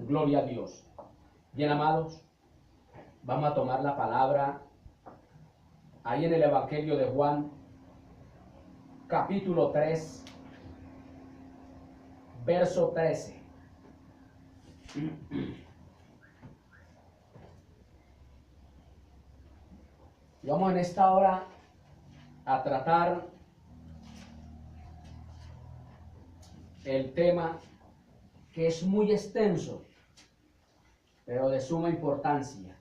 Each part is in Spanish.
Gloria a Dios. Bien, amados, vamos a tomar la palabra ahí en el Evangelio de Juan, capítulo 3, verso 13. Y vamos en esta hora a tratar el tema que es muy extenso, pero de suma importancia: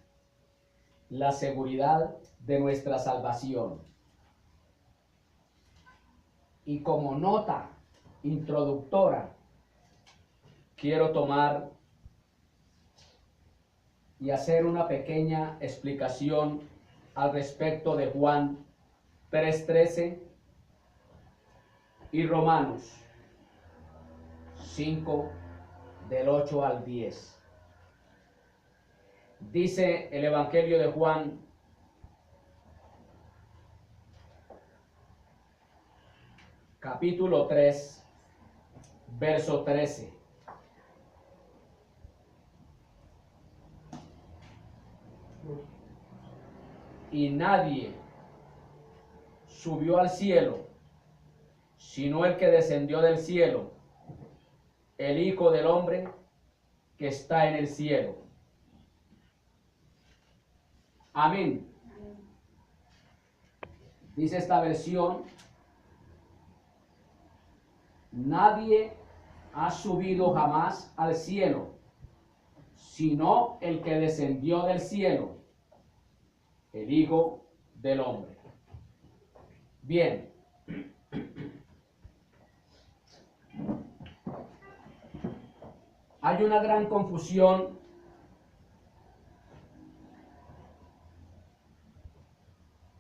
la seguridad de nuestra salvación. Y como nota introductora, quiero tomar y hacer una pequeña explicación al respecto de Juan 3:13 y Romanos 5 del 8 al 10. Dice el Evangelio de Juan: capítulo 3, verso 13. Y nadie subió al cielo, sino el que descendió del cielo, el Hijo del Hombre que está en el cielo. Amén. Dice esta versión: nadie ha subido jamás al cielo, sino el que descendió del cielo, el Hijo del Hombre. Bien. Hay una gran confusión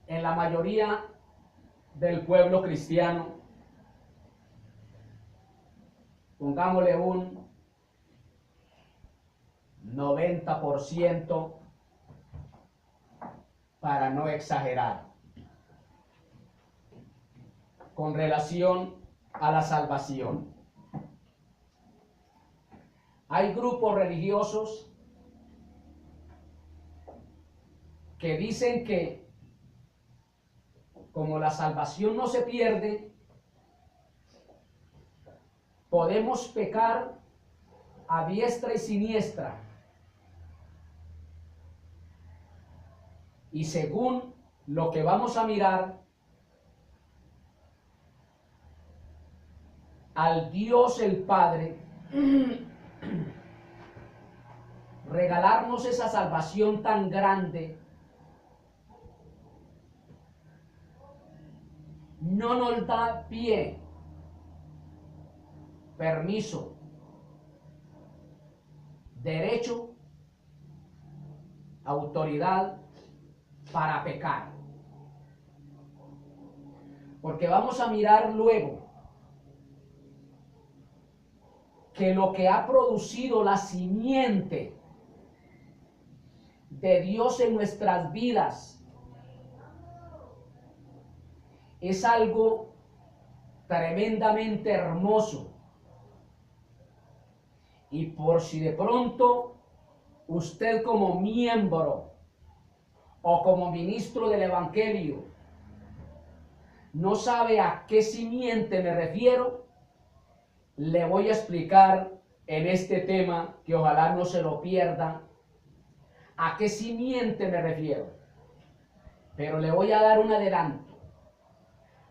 en la mayoría del pueblo cristiano. Pongámosle un 90% para no exagerar, con relación a la salvación. Hay grupos religiosos que dicen que como la salvación no se pierde, podemos pecar a diestra y siniestra. Y según lo que vamos a mirar, al Dios el Padre regalarnos esa salvación tan grande, no nos da pie, permiso, derecho, autoridad para pecar. Porque vamos a mirar luego que lo que ha producido la simiente de Dios en nuestras vidas es algo tremendamente hermoso. Y por si de pronto usted como miembro o como ministro del Evangelio no sabe a qué simiente me refiero, le voy a explicar en este tema, que ojalá no se lo pierda, a qué simiente me refiero. Pero le voy a dar un adelanto.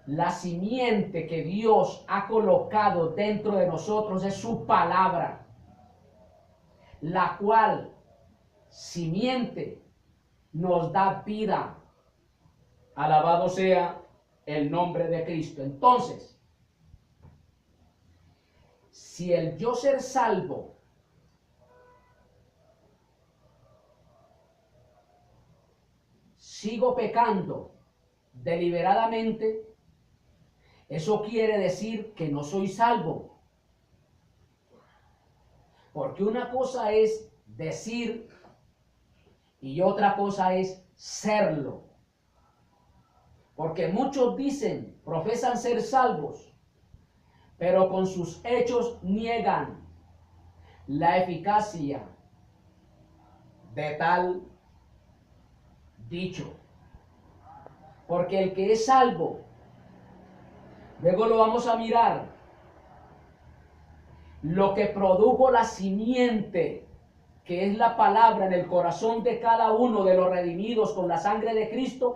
La simiente que Dios ha colocado dentro de nosotros es su palabra, la cual simiente nos da vida. Alabado sea el nombre de Cristo. Entonces, si el yo ser salvo sigo pecando deliberadamente, eso quiere decir que no soy salvo. Porque una cosa es decir y otra cosa es serlo. Porque muchos dicen, profesan ser salvos, pero con sus hechos niegan. la eficacia de tal dicho. Porque el que es salvo, luego lo vamos a mirar, lo que produjo la simiente, que es la palabra en el corazón de cada uno de los redimidos con la sangre de Cristo,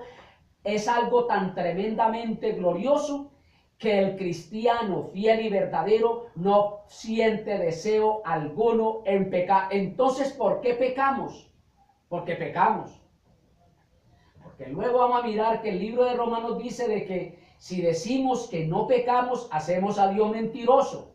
es algo tan tremendamente glorioso que el cristiano fiel y verdadero no siente deseo alguno en pecar. Entonces, ¿por qué pecamos? Porque pecamos. Porque luego vamos a mirar que el libro de Romanos dice de que si decimos que no pecamos, hacemos a Dios mentiroso.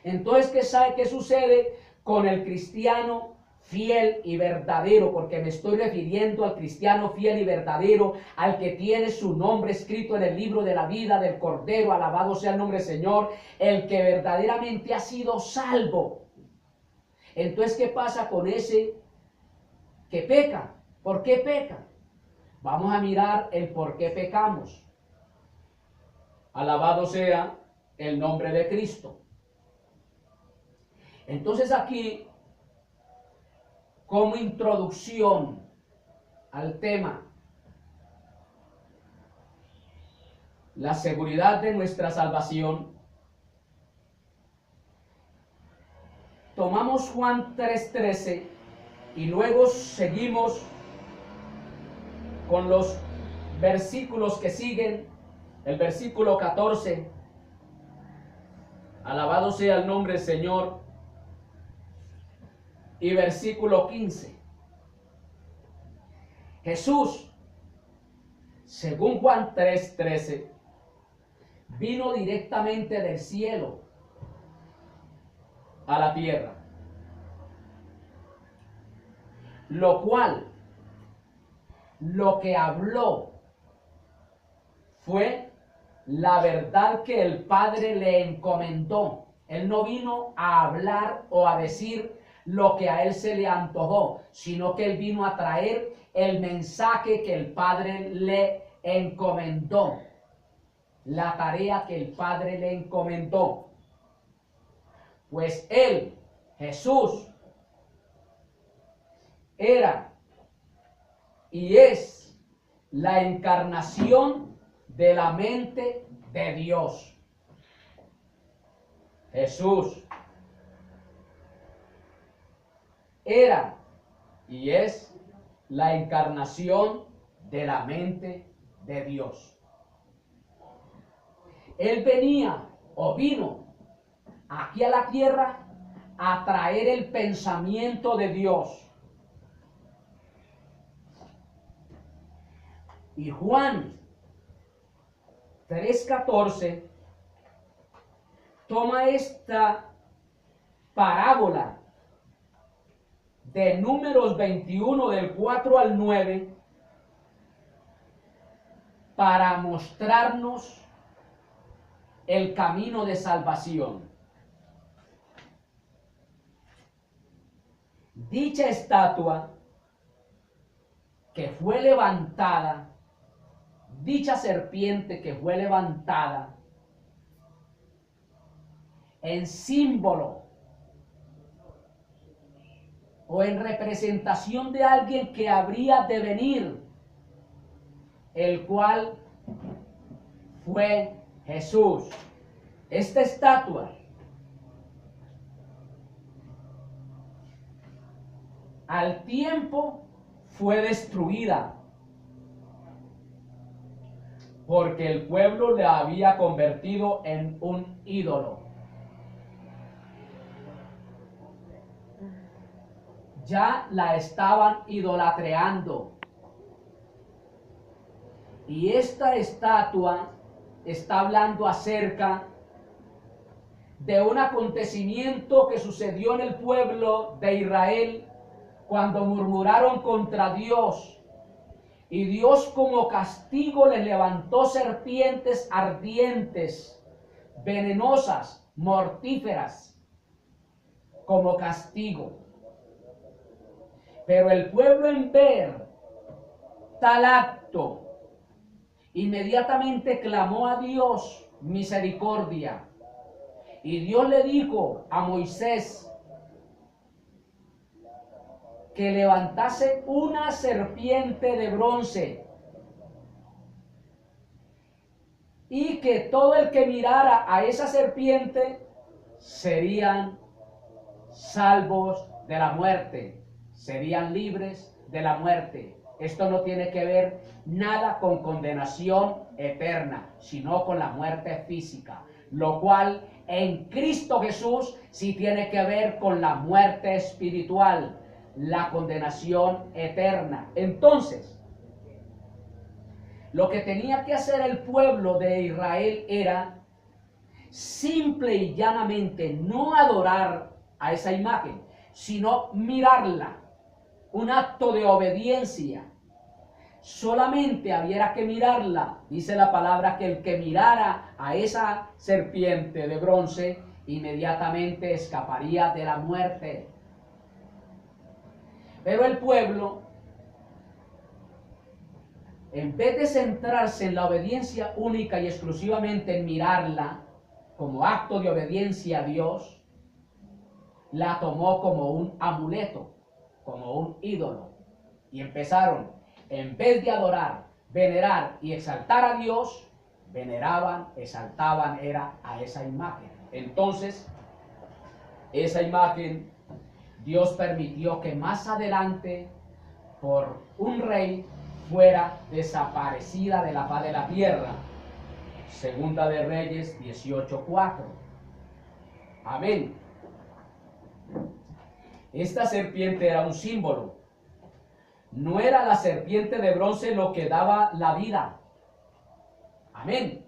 Entonces, ¿qué sucede con el cristiano fiel y verdadero? Porque me estoy refiriendo al cristiano fiel y verdadero, al que tiene su nombre escrito en el libro de la vida del Cordero, alabado sea el nombre del Señor, el que verdaderamente ha sido salvo. Entonces, ¿qué pasa con ese que peca? ¿Por qué peca? Vamos a mirar el por qué pecamos. Alabado sea el nombre de Cristo. Entonces aquí, como introducción al tema, la seguridad de nuestra salvación, tomamos Juan 3:13 y luego seguimos con los versículos que siguen, el versículo 14, alabado sea el nombre del Señor, y versículo 15. Jesús, según Juan 3:13, vino directamente del cielo a la tierra, lo cual, lo que habló fue la verdad que el Padre le encomendó. Él no vino a hablar o a decir lo que a él se le antojó, sino que él vino a traer el mensaje que el Padre le encomendó, la tarea que el Padre le encomendó. Pues él, Jesús, era y es la encarnación de la mente de Dios. Jesús era y es la encarnación de la mente de Dios. Él venía o vino aquí a la tierra a traer el pensamiento de Dios. Y Juan 3:14 toma esta parábola de Números 21 del 4 al 9 para mostrarnos el camino de salvación. Dicha estatua que fue levantada, dicha serpiente que fue levantada en símbolo o en representación de alguien que habría de venir, el cual fue Jesús. Esta estatua al tiempo fue destruida porque el pueblo le había convertido en un ídolo. Ya la estaban idolatreando. Y esta estatua está hablando acerca de un acontecimiento que sucedió en el pueblo de Israel cuando murmuraron contra Dios. Y Dios como castigo les levantó serpientes ardientes, venenosas, mortíferas, como castigo. Pero el pueblo, en ver tal acto, inmediatamente clamó a Dios misericordia Y Dios le dijo a Moisés que levantase una serpiente de bronce y que todo el que mirara a esa serpiente serían salvos de la muerte, serían libres de la muerte. Esto no tiene que ver nada con condenación eterna, sino con la muerte física, lo cual en Cristo Jesús sí tiene que ver con la muerte espiritual, la condenación eterna. Entonces, lo que tenía que hacer el pueblo de Israel era simple y llanamente no adorar a esa imagen, sino mirarla, un acto de obediencia. Solamente había que mirarla. Dice la palabra que el que mirara a esa serpiente de bronce inmediatamente escaparía de la muerte. Pero el pueblo, en vez de centrarse en la obediencia única y exclusivamente en mirarla como acto de obediencia a Dios, la tomó como un amuleto, como un ídolo. Y empezaron, en vez de adorar, venerar y exaltar a Dios, veneraban, exaltaban era a esa imagen. Entonces, esa imagen, Dios permitió que más adelante, por un rey, fuera desaparecida de la faz de la tierra. Segunda de Reyes 18:4. Amén. Esta serpiente era un símbolo. No era la serpiente de bronce lo que daba la vida. Amén.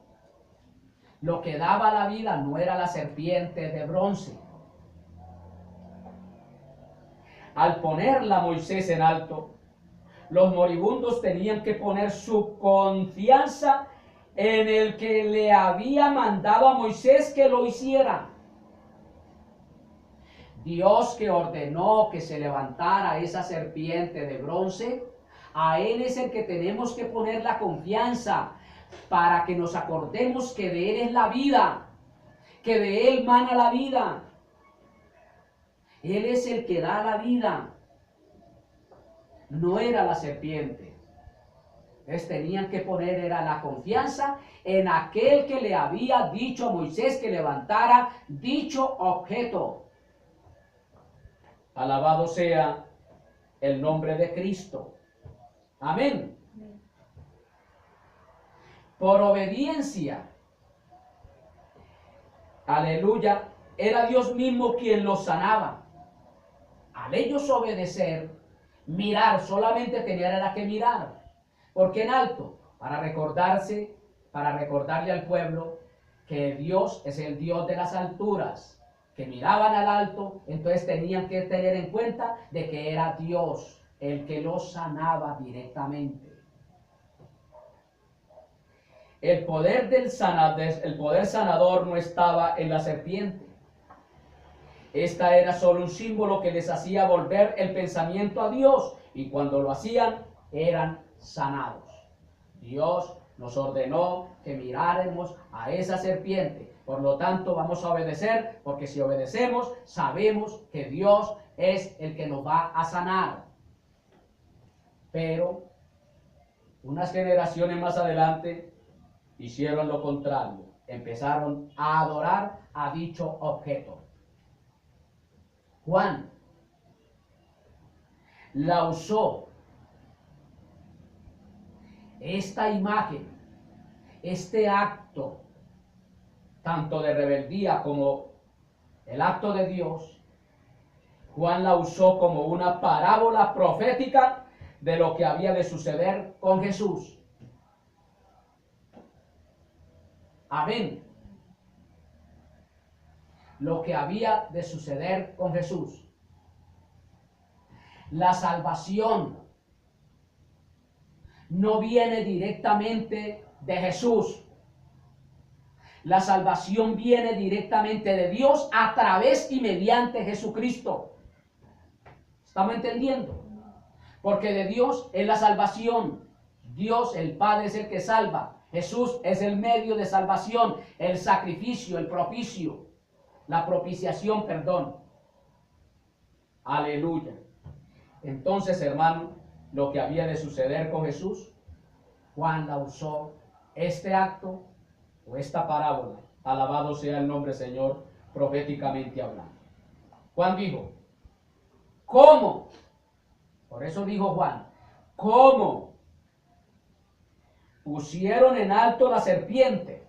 Lo que daba la vida no era la serpiente de bronce. Al ponerla Moisés en alto, los moribundos tenían que poner su confianza en el que le había mandado a Moisés que lo hiciera. Dios que ordenó que se levantara esa serpiente de bronce, a Él es el que tenemos que poner la confianza para que nos acordemos que de Él es la vida, que de Él mana la vida. Él es el que da la vida. No era la serpiente. Entonces tenían que poner era la confianza en aquel que le había dicho a Moisés que levantara dicho objeto. Alabado sea el nombre de Cristo. Amén. Por obediencia, aleluya, era Dios mismo quien los sanaba. Al ellos obedecer, mirar, solamente tenían que mirar. ¿Por qué en alto? Para recordarle al pueblo que Dios es el Dios de las alturas, que miraban al alto, entonces tenían que tener en cuenta de que era Dios el que los sanaba directamente. El poder sanador no estaba en la serpiente. Esta era solo un símbolo que les hacía volver el pensamiento a Dios, y cuando lo hacían, eran sanados. Dios nos ordenó que miráramos a esa serpiente. Por lo tanto, vamos a obedecer, porque si obedecemos, sabemos que Dios es el que nos va a sanar. Pero unas generaciones más adelante hicieron lo contrario. Empezaron a adorar a dicho objeto. Juan la usó, esta imagen, este acto, tanto de rebeldía como el acto de Dios, Juan la usó como una parábola profética de lo que había de suceder con Jesús. Amén. Lo que había de suceder con Jesús. La salvación no viene directamente de Jesús. La salvación viene directamente de Dios a través y mediante Jesucristo. ¿Estamos entendiendo? Porque de Dios es la salvación. Dios, el Padre, es el que salva. Jesús es el medio de salvación, el sacrificio, el propicio. la propiciación, perdón. Aleluya. Entonces, hermano, lo que había de suceder con Jesús, Juan la usó este acto o esta parábola, alabado sea el nombre del Señor, proféticamente hablando. Juan dijo, ¿cómo? Por eso dijo Juan, ¿cómo pusieron en alto la serpiente?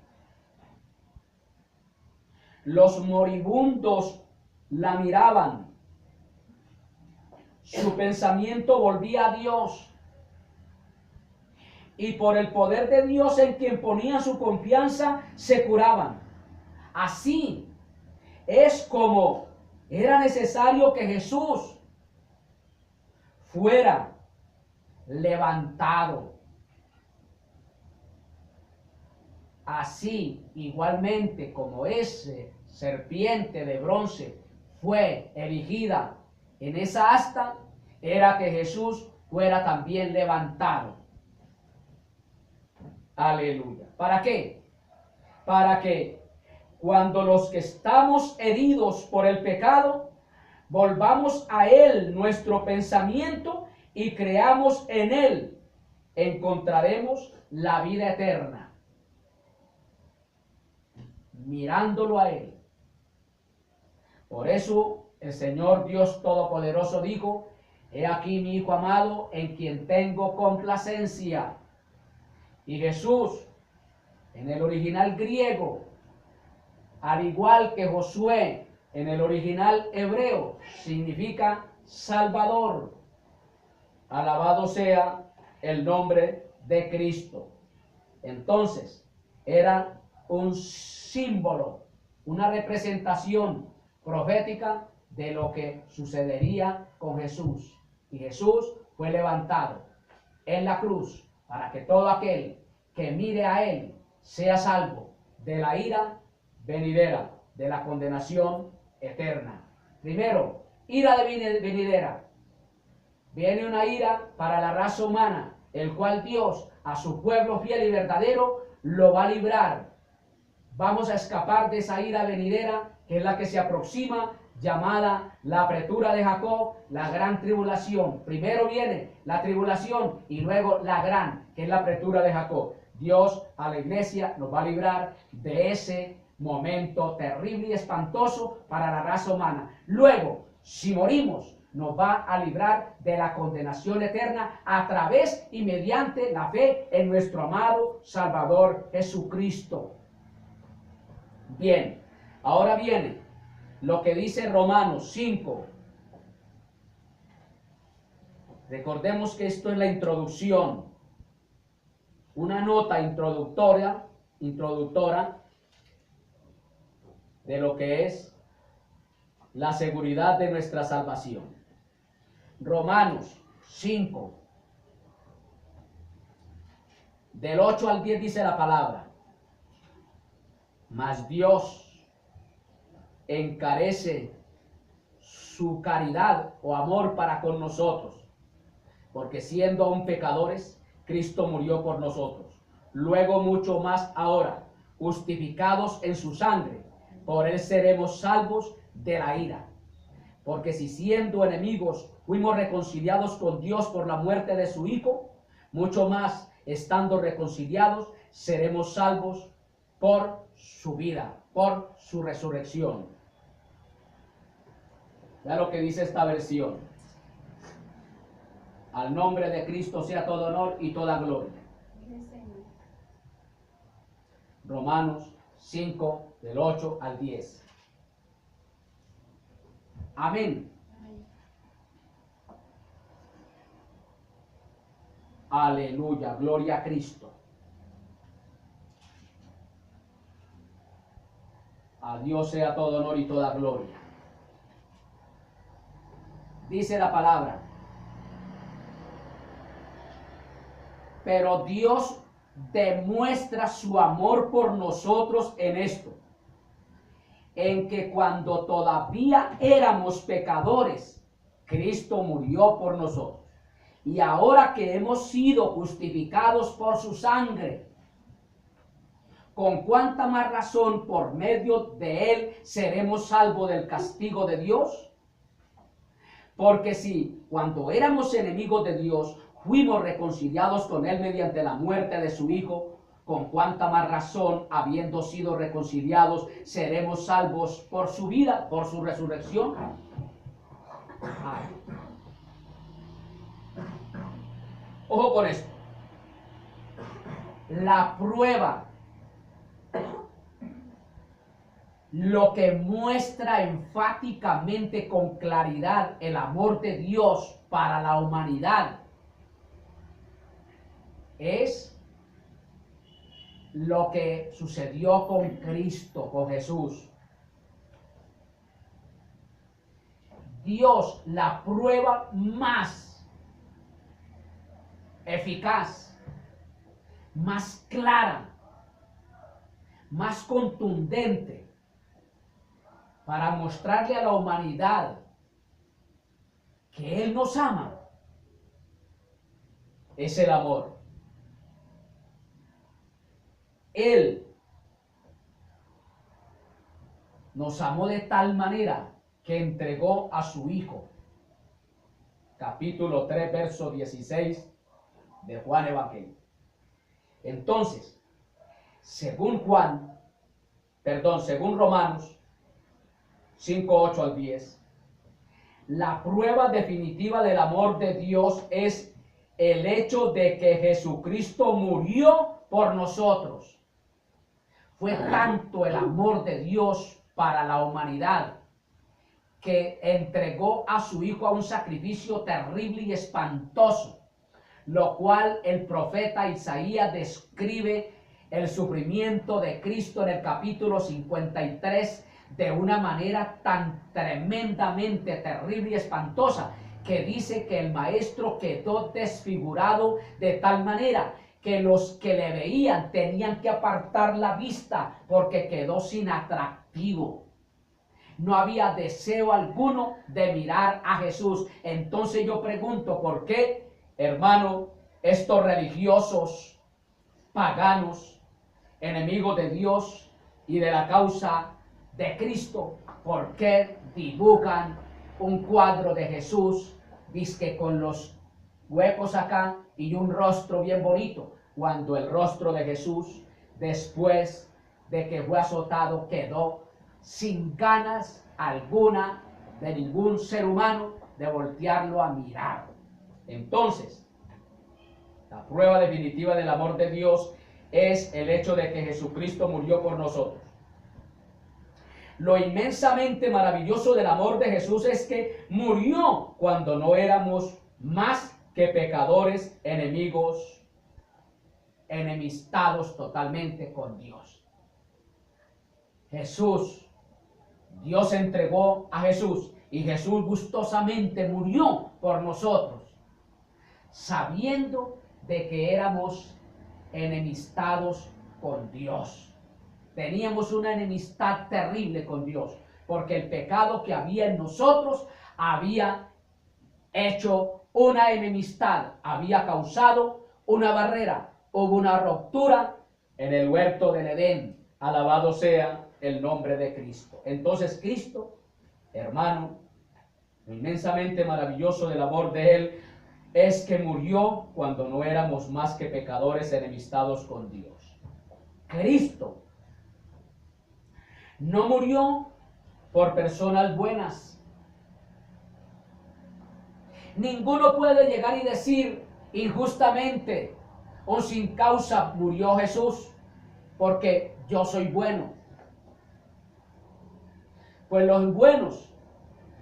Los moribundos la miraban. Su pensamiento volvía a Dios. Y por el poder de Dios en quien ponían su confianza, se curaban. Así es como era necesario que Jesús fuera levantado. Así, igualmente como ese serpiente de bronce fue erigida en esa asta, era que Jesús fuera también levantado. Aleluya. ¿Para qué? Para que cuando los que estamos heridos por el pecado, volvamos a Él nuestro pensamiento y creamos en Él, encontraremos la vida eterna. Mirándolo a Él. Por eso el Señor Dios Todopoderoso dijo, he aquí mi Hijo amado en quien tengo complacencia. Y Jesús, en el original griego, al igual que Josué, en el original hebreo, significa Salvador. Alabado sea el nombre de Cristo. Entonces, era un símbolo, una representación profética de lo que sucedería con Jesús. Y Jesús fue levantado en la cruz para que todo aquel que mire a Él sea salvo de la ira venidera, de la condenación eterna. Primero, ira de venidera. Viene una ira para la raza humana, el cual Dios a su pueblo fiel y verdadero lo va a librar. Vamos a escapar de esa ira venidera, que es la que se aproxima, llamada la apretura de Jacob, la gran tribulación. Primero viene la tribulación y luego la gran, que es la apretura de Jacob. Dios a la iglesia nos va a librar de ese momento terrible y espantoso para la raza humana. Luego, si morimos, nos va a librar de la condenación eterna a través y mediante la fe en nuestro amado Salvador Jesucristo. Bien, ahora viene lo que dice Romanos 5. Recordemos que esto es la introducción, una nota introductoria de lo que es la seguridad de nuestra salvación. Romanos 5, del 8 al 10 dice la palabra, mas Dios encarece su caridad o amor para con nosotros, porque siendo aún pecadores, Cristo murió por nosotros. Luego mucho más ahora, justificados en su sangre, por él seremos salvos de la ira. Porque si siendo enemigos fuimos reconciliados con Dios por la muerte de su Hijo, mucho más estando reconciliados seremos salvos por su vida, por su resurrección. Vea lo que dice esta versión. Al nombre de Cristo sea todo honor y toda gloria. Romanos 5, del 8 al 10. Amén. Aleluya, gloria a Cristo. A Dios sea todo honor y toda gloria. Dice la palabra, pero Dios demuestra su amor por nosotros en esto, en que cuando todavía éramos pecadores, Cristo murió por nosotros. Y ahora que hemos sido justificados por su sangre, con cuánta más razón por medio de él seremos salvos del castigo de Dios. Porque si cuando éramos enemigos de Dios fuimos reconciliados con él mediante la muerte de su Hijo, con cuánta más razón, habiendo sido reconciliados, seremos salvos por su vida, por su resurrección. Ay. Ojo con esto. La prueba, lo que muestra enfáticamente con claridad el amor de Dios para la humanidad, es lo que sucedió con Cristo, con Jesús. Dios, la prueba más eficaz, más clara, más contundente para mostrarle a la humanidad que Él nos ama, es el amor. Él nos amó de tal manera que entregó a su Hijo. Capítulo 3, verso 16 de Juan Evangelio. Entonces, según Romanos 5, 8 al 10, la prueba definitiva del amor de Dios es el hecho de que Jesucristo murió por nosotros. Fue tanto el amor de Dios para la humanidad que entregó a su Hijo a un sacrificio terrible y espantoso, lo cual el profeta Isaías describe el sufrimiento de Cristo en el capítulo 53 de una manera tan tremendamente terrible y espantosa, que dice que el maestro quedó desfigurado de tal manera que los que le veían tenían que apartar la vista porque quedó sin atractivo. No había deseo alguno de mirar a Jesús. Entonces yo pregunto, ¿por qué, hermano, estos religiosos paganos, enemigos de Dios y de la causa de Cristo, por qué dibujan un cuadro de Jesús, dizque con los huecos acá y un rostro bien bonito, cuando el rostro de Jesús, después de que fue azotado, quedó sin ganas alguna de ningún ser humano de voltearlo a mirar? Entonces, la prueba definitiva del amor de Dios es el hecho de que Jesucristo murió por nosotros. Lo inmensamente maravilloso del amor de Jesús es que murió cuando no éramos más que pecadores, enemistados totalmente con Dios. Dios entregó a Jesús y Jesús gustosamente murió por nosotros, sabiendo de que éramos enemistados con Dios. Teníamos una enemistad terrible con Dios, porque el pecado que había en nosotros había hecho una enemistad, había causado una barrera, hubo una ruptura en el huerto del Edén. Alabado sea el nombre de Cristo. Entonces Cristo, hermano, lo inmensamente maravilloso del amor de Él es que murió cuando no éramos más que pecadores enemistados con Dios. Cristo no murió por personas buenas. Ninguno puede llegar y decir injustamente o sin causa murió Jesús porque yo soy bueno. Pues los buenos,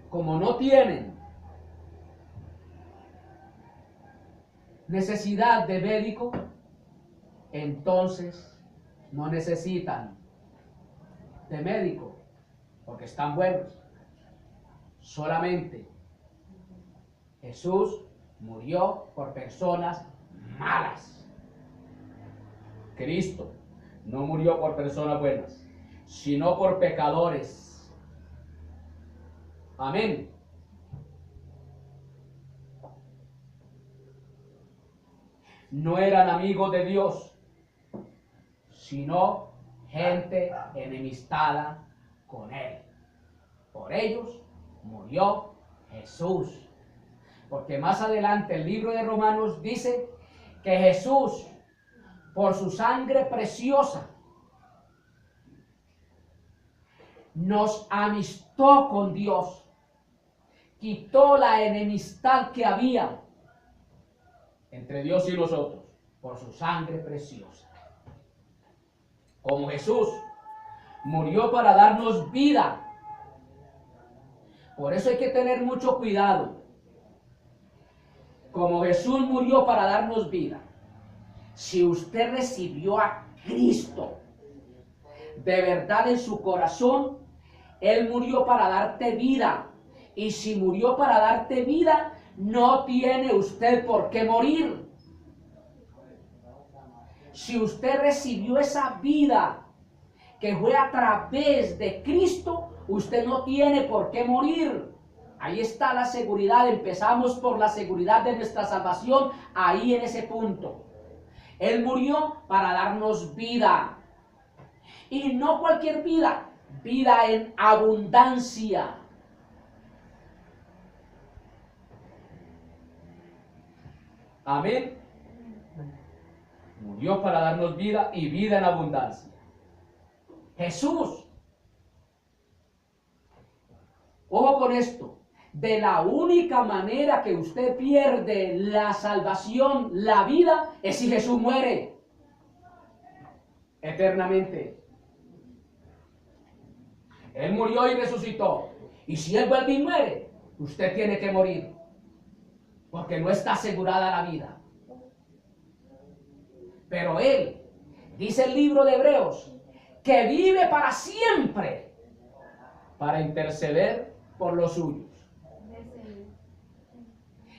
como no tienen necesidad de médico, entonces no necesitan de médico porque están buenos. Solamente Jesús murió por personas malas. Cristo no murió por personas buenas, sino por pecadores. Amén. No eran amigos de Dios, sino gente enemistada con él. Por ellos murió Jesús. Porque más adelante el libro de Romanos dice que Jesús, por su sangre preciosa, nos amistó con Dios, quitó la enemistad que había entre Dios y nosotros, por su sangre preciosa. Como Jesús murió para darnos vida, por eso hay que tener mucho cuidado. Como Jesús murió para darnos vida, si usted recibió a Cristo de verdad en su corazón, Él murió para darte vida. Y si murió para darte vida, no tiene usted por qué morir. Si usted recibió esa vida que fue a través de Cristo, usted no tiene por qué morir. Ahí está la seguridad. Empezamos por la seguridad de nuestra salvación, ahí en ese punto. Él murió para darnos vida. Y no cualquier vida, vida en abundancia. Amén. Murió para darnos vida y vida en abundancia. Jesús. Ojo con esto. De la única manera que usted pierde la salvación, la vida, es si Jesús muere eternamente. Él murió y resucitó. Y si Él vuelve y muere, usted tiene que morir, porque no está asegurada la vida. Pero Él, dice el libro de Hebreos, que vive para siempre, para interceder por los suyos.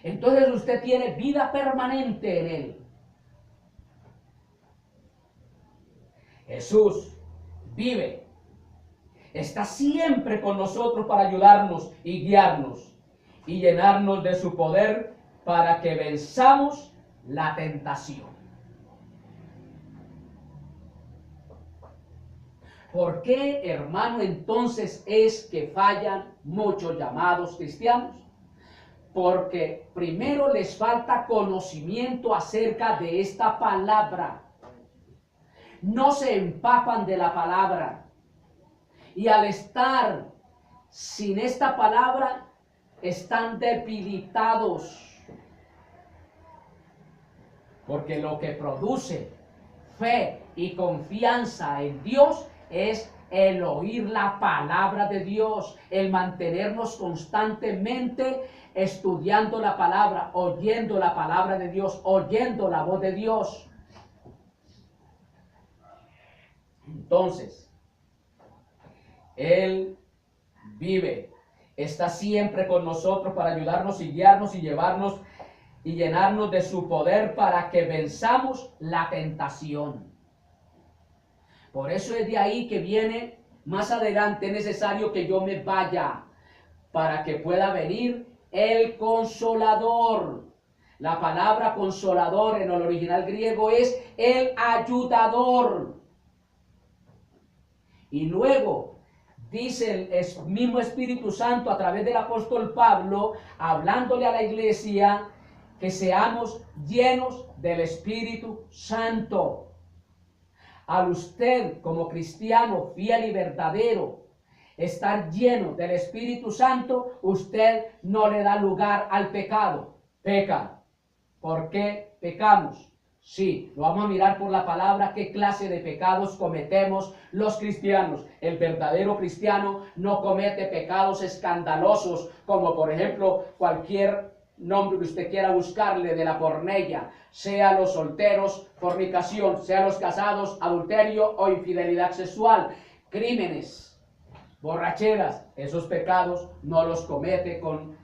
Entonces usted tiene vida permanente en Él. Jesús vive, está siempre con nosotros para ayudarnos y guiarnos y llenarnos de su poder para que venzamos la tentación. ¿Por qué, hermano, entonces es que fallan muchos llamados cristianos? Porque primero les falta conocimiento acerca de esta palabra. No se empapan de la palabra. Y al estar sin esta palabra, están debilitados. Porque lo que produce fe y confianza en Dios es el oír la palabra de Dios, el mantenernos constantemente estudiando la palabra, oyendo la palabra de Dios, oyendo la voz de Dios. Entonces, Él vive, está siempre con nosotros para ayudarnos y guiarnos y llevarnos y llenarnos de su poder para que venzamos la tentación. Por eso es de ahí que viene más adelante, es necesario que yo me vaya para que pueda venir el Consolador. La palabra consolador en el original griego es el ayudador. Y luego dice el mismo Espíritu Santo a través del apóstol Pablo, hablándole a la iglesia, que seamos llenos del Espíritu Santo. Al usted como cristiano fiel y verdadero estar lleno del Espíritu Santo, usted no le da lugar al pecado. Peca. ¿Por qué pecamos? Sí, lo vamos a mirar por la palabra, qué clase de pecados cometemos los cristianos. El verdadero cristiano no comete pecados escandalosos, como por ejemplo cualquier nombre que usted quiera buscarle de la pornella, sea los solteros, fornicación, sea los casados, adulterio o infidelidad sexual, crímenes, borracheras. Esos pecados no los comete con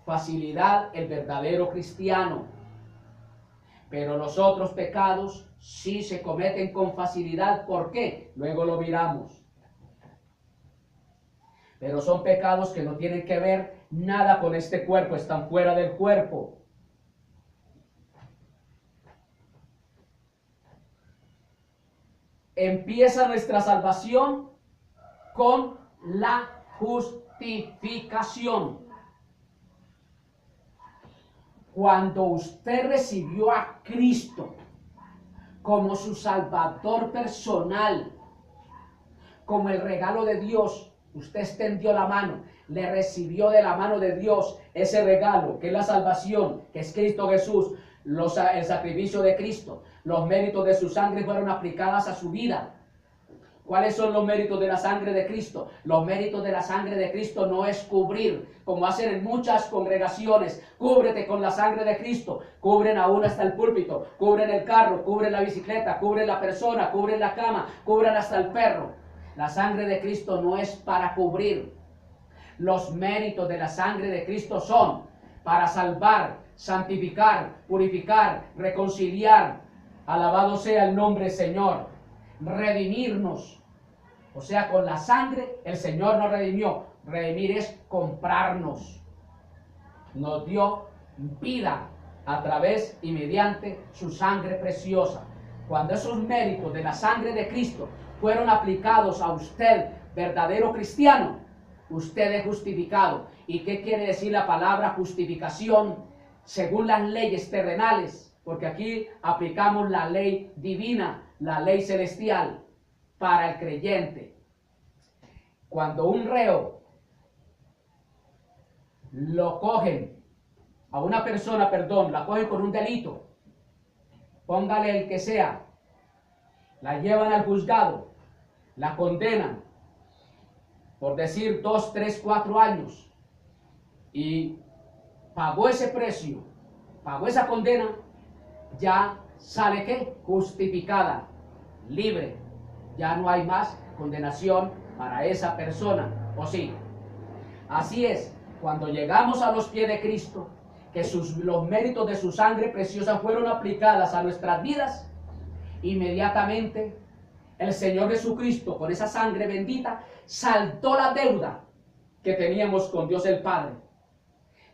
facilidad el verdadero cristiano. Pero los otros pecados sí se cometen con facilidad. ¿Por qué? Luego lo miramos. Pero son pecados que no tienen que ver nada con este cuerpo, están fuera del cuerpo. empieza nuestra salvación con la justificación. Cuando usted recibió a Cristo como su Salvador personal, como el regalo de Dios, usted extendió la mano, le recibió de la mano de Dios ese regalo, que es la salvación, que es Cristo Jesús, el sacrificio de Cristo, los méritos de su sangre fueron aplicadas a su vida. ¿Cuáles son los méritos de la sangre de Cristo? Los méritos de la sangre de Cristo no es cubrir, como hacen en muchas congregaciones. Cúbrete con la sangre de Cristo. Cubren aún hasta el púlpito, cubren el carro, cubren la bicicleta, cubren la persona, cubren la cama, cubren hasta el perro. La sangre de Cristo no es para cubrir. Los méritos de la sangre de Cristo son para salvar, santificar, purificar, reconciliar. Alabado sea el nombre del Señor. Redimirnos. O sea, con la sangre el Señor nos redimió. Redimir es comprarnos. Nos dio vida a través y mediante su sangre preciosa. Cuando esos méritos de la sangre de Cristo fueron aplicados a usted, verdadero cristiano, usted es justificado. ¿Y qué quiere decir la palabra justificación? Según las leyes terrenales, porque aquí aplicamos la ley divina, la ley celestial para el creyente. Cuando un reo lo cogen, a una persona, la cogen con un delito, póngale el que sea, la llevan al juzgado, la condenan, por decir 2, 3, 4 años, y pagó ese precio, pagó esa condena, ya sale ¿qué? Justificada, libre. Ya no hay más condenación para esa persona, ¿o sí? Así es, cuando llegamos a los pies de Cristo, que los méritos de su sangre preciosa fueron aplicadas a nuestras vidas, inmediatamente el Señor Jesucristo, con esa sangre bendita, saldó la deuda que teníamos con Dios el Padre.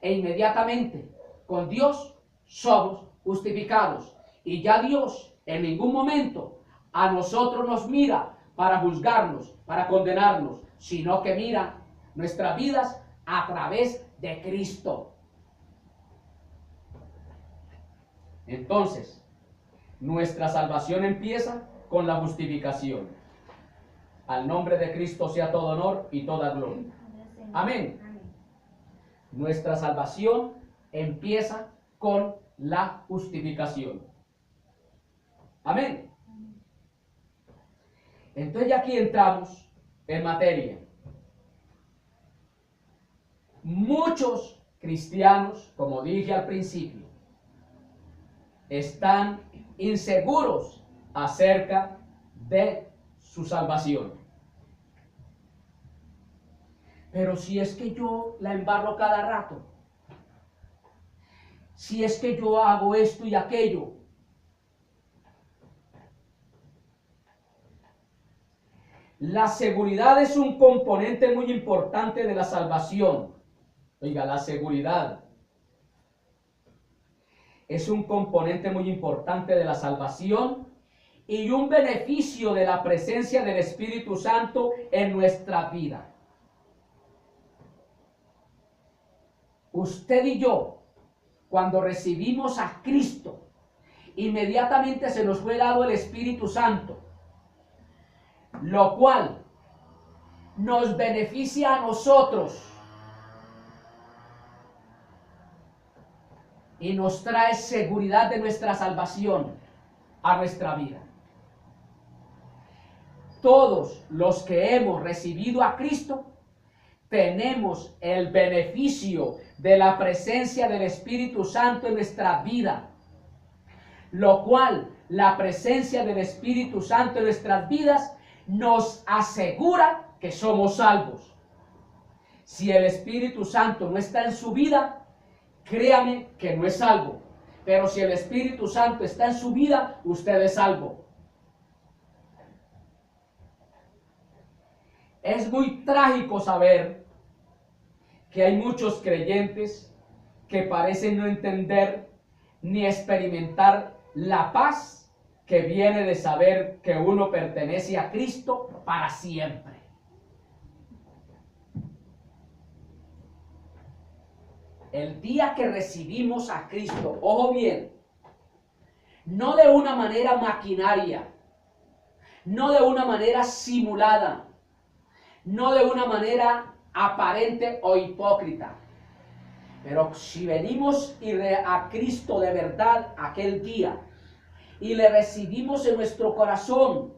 E inmediatamente con Dios somos justificados. Y ya Dios en ningún momento a nosotros nos mira para juzgarnos, para condenarnos, sino que mira nuestras vidas a través de Cristo. Entonces, nuestra salvación empieza con la justificación. Al nombre de Cristo sea todo honor y toda gloria. Amén. Nuestra salvación empieza con la justificación. Amén. Entonces ya aquí entramos en materia. Muchos cristianos, como dije al principio, están inseguros acerca de su salvación. Pero si es que yo la embarro cada rato, si es que yo hago esto y aquello, la seguridad es un componente muy importante de la salvación. Oiga, la seguridad es un componente muy importante de la salvación y un beneficio de la presencia del Espíritu Santo en nuestra vida. Usted y yo, cuando recibimos a Cristo, inmediatamente se nos fue dado el Espíritu Santo, lo cual nos beneficia a nosotros y nos trae seguridad de nuestra salvación a nuestra vida. Todos los que hemos recibido a Cristo tenemos el beneficio de la presencia del Espíritu Santo en nuestra vida, lo cual la presencia del Espíritu Santo en nuestras vidas nos asegura que somos salvos. Si el Espíritu Santo no está en su vida, créame que no es salvo. Pero si el Espíritu Santo está en su vida, usted es salvo. Es muy trágico saber que hay muchos creyentes que parecen no entender ni experimentar la paz que viene de saber que uno pertenece a Cristo para siempre. El día que recibimos a Cristo, ojo bien, no de una manera maquinaria, no de una manera simulada, no de una manera aparente o hipócrita, pero si venimos a Cristo de verdad aquel día y le recibimos en nuestro corazón,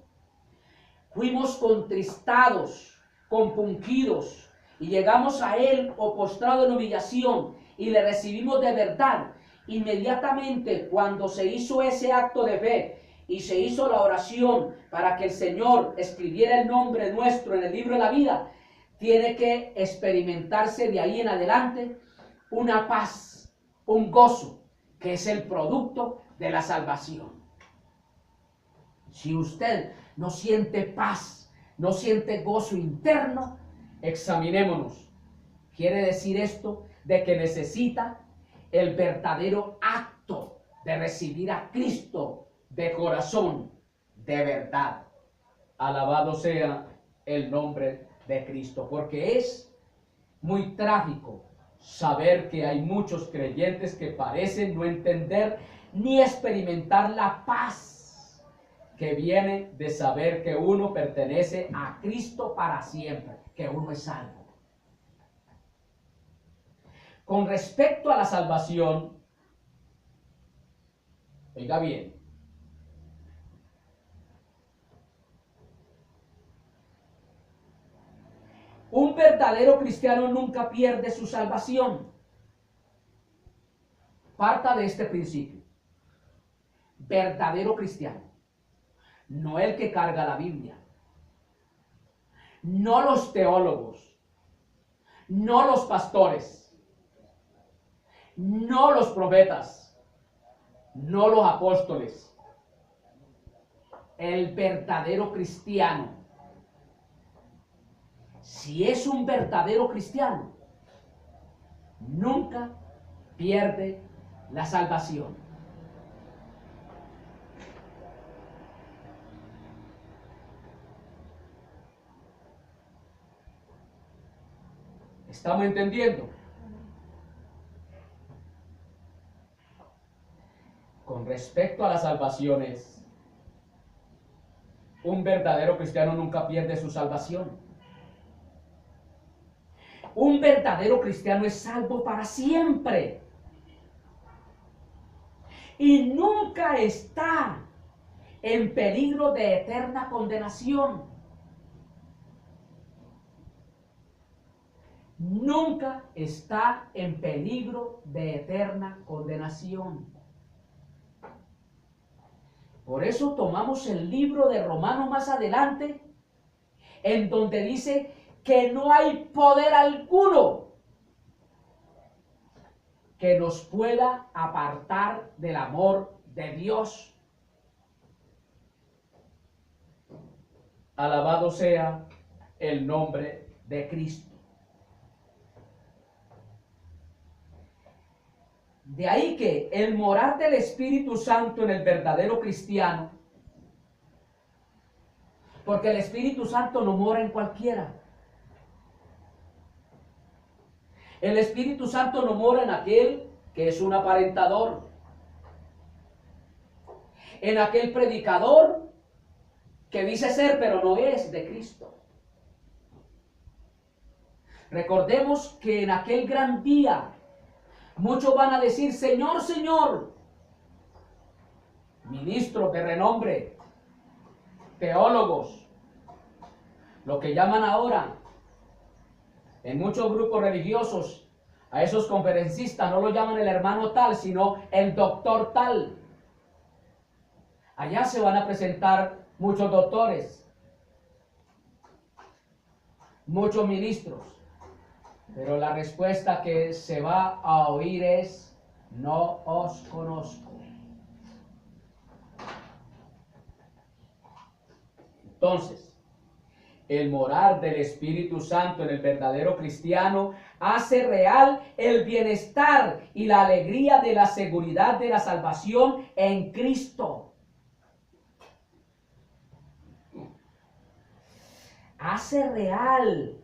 fuimos contristados, compungidos y llegamos a Él o postrado en humillación y le recibimos de verdad, inmediatamente cuando se hizo ese acto de fe y se hizo la oración para que el Señor escribiera el nombre nuestro en el libro de la vida, tiene que experimentarse de ahí en adelante una paz, un gozo, que es el producto de la salvación. Si usted no siente paz, no siente gozo interno, examinémonos. Quiere decir esto de que necesita el verdadero acto de recibir a Cristo de corazón, de verdad. Alabado sea el nombre de Cristo, porque es muy trágico saber que hay muchos creyentes que parecen no entender ni experimentar la paz que viene de saber que uno pertenece a Cristo para siempre, que uno es salvo. Con respecto a la salvación, oiga bien, un verdadero cristiano nunca pierde su salvación. Parta de este principio. Verdadero cristiano. No el que carga la Biblia. No los teólogos. No los pastores. No los profetas. No los apóstoles. El verdadero cristiano. Si es un verdadero cristiano, nunca pierde la salvación. ¿Estamos entendiendo? Con respecto a las salvaciones, un verdadero cristiano nunca pierde su salvación. Un verdadero cristiano es salvo para siempre. Y nunca está en peligro de eterna condenación. Nunca está en peligro de eterna condenación. Por eso tomamos el libro de Romanos más adelante, en donde dice que no hay poder alguno que nos pueda apartar del amor de Dios. Alabado sea el nombre de Cristo. De ahí que el morar del Espíritu Santo en el verdadero cristiano, porque el Espíritu Santo no mora en cualquiera. El Espíritu Santo no mora en aquel que es un aparentador, en aquel predicador que dice ser pero no es de Cristo. Recordemos que en aquel gran día muchos van a decir, Señor, Señor, ministros de renombre, teólogos, lo que llaman ahora en muchos grupos religiosos, a esos conferencistas no lo llaman el hermano tal, sino el doctor tal. Allá se van a presentar muchos doctores, muchos ministros, pero la respuesta que se va a oír es, no os conozco. Entonces, el morar del Espíritu Santo en el verdadero cristiano hace real el bienestar y la alegría de la seguridad de la salvación en Cristo. hace real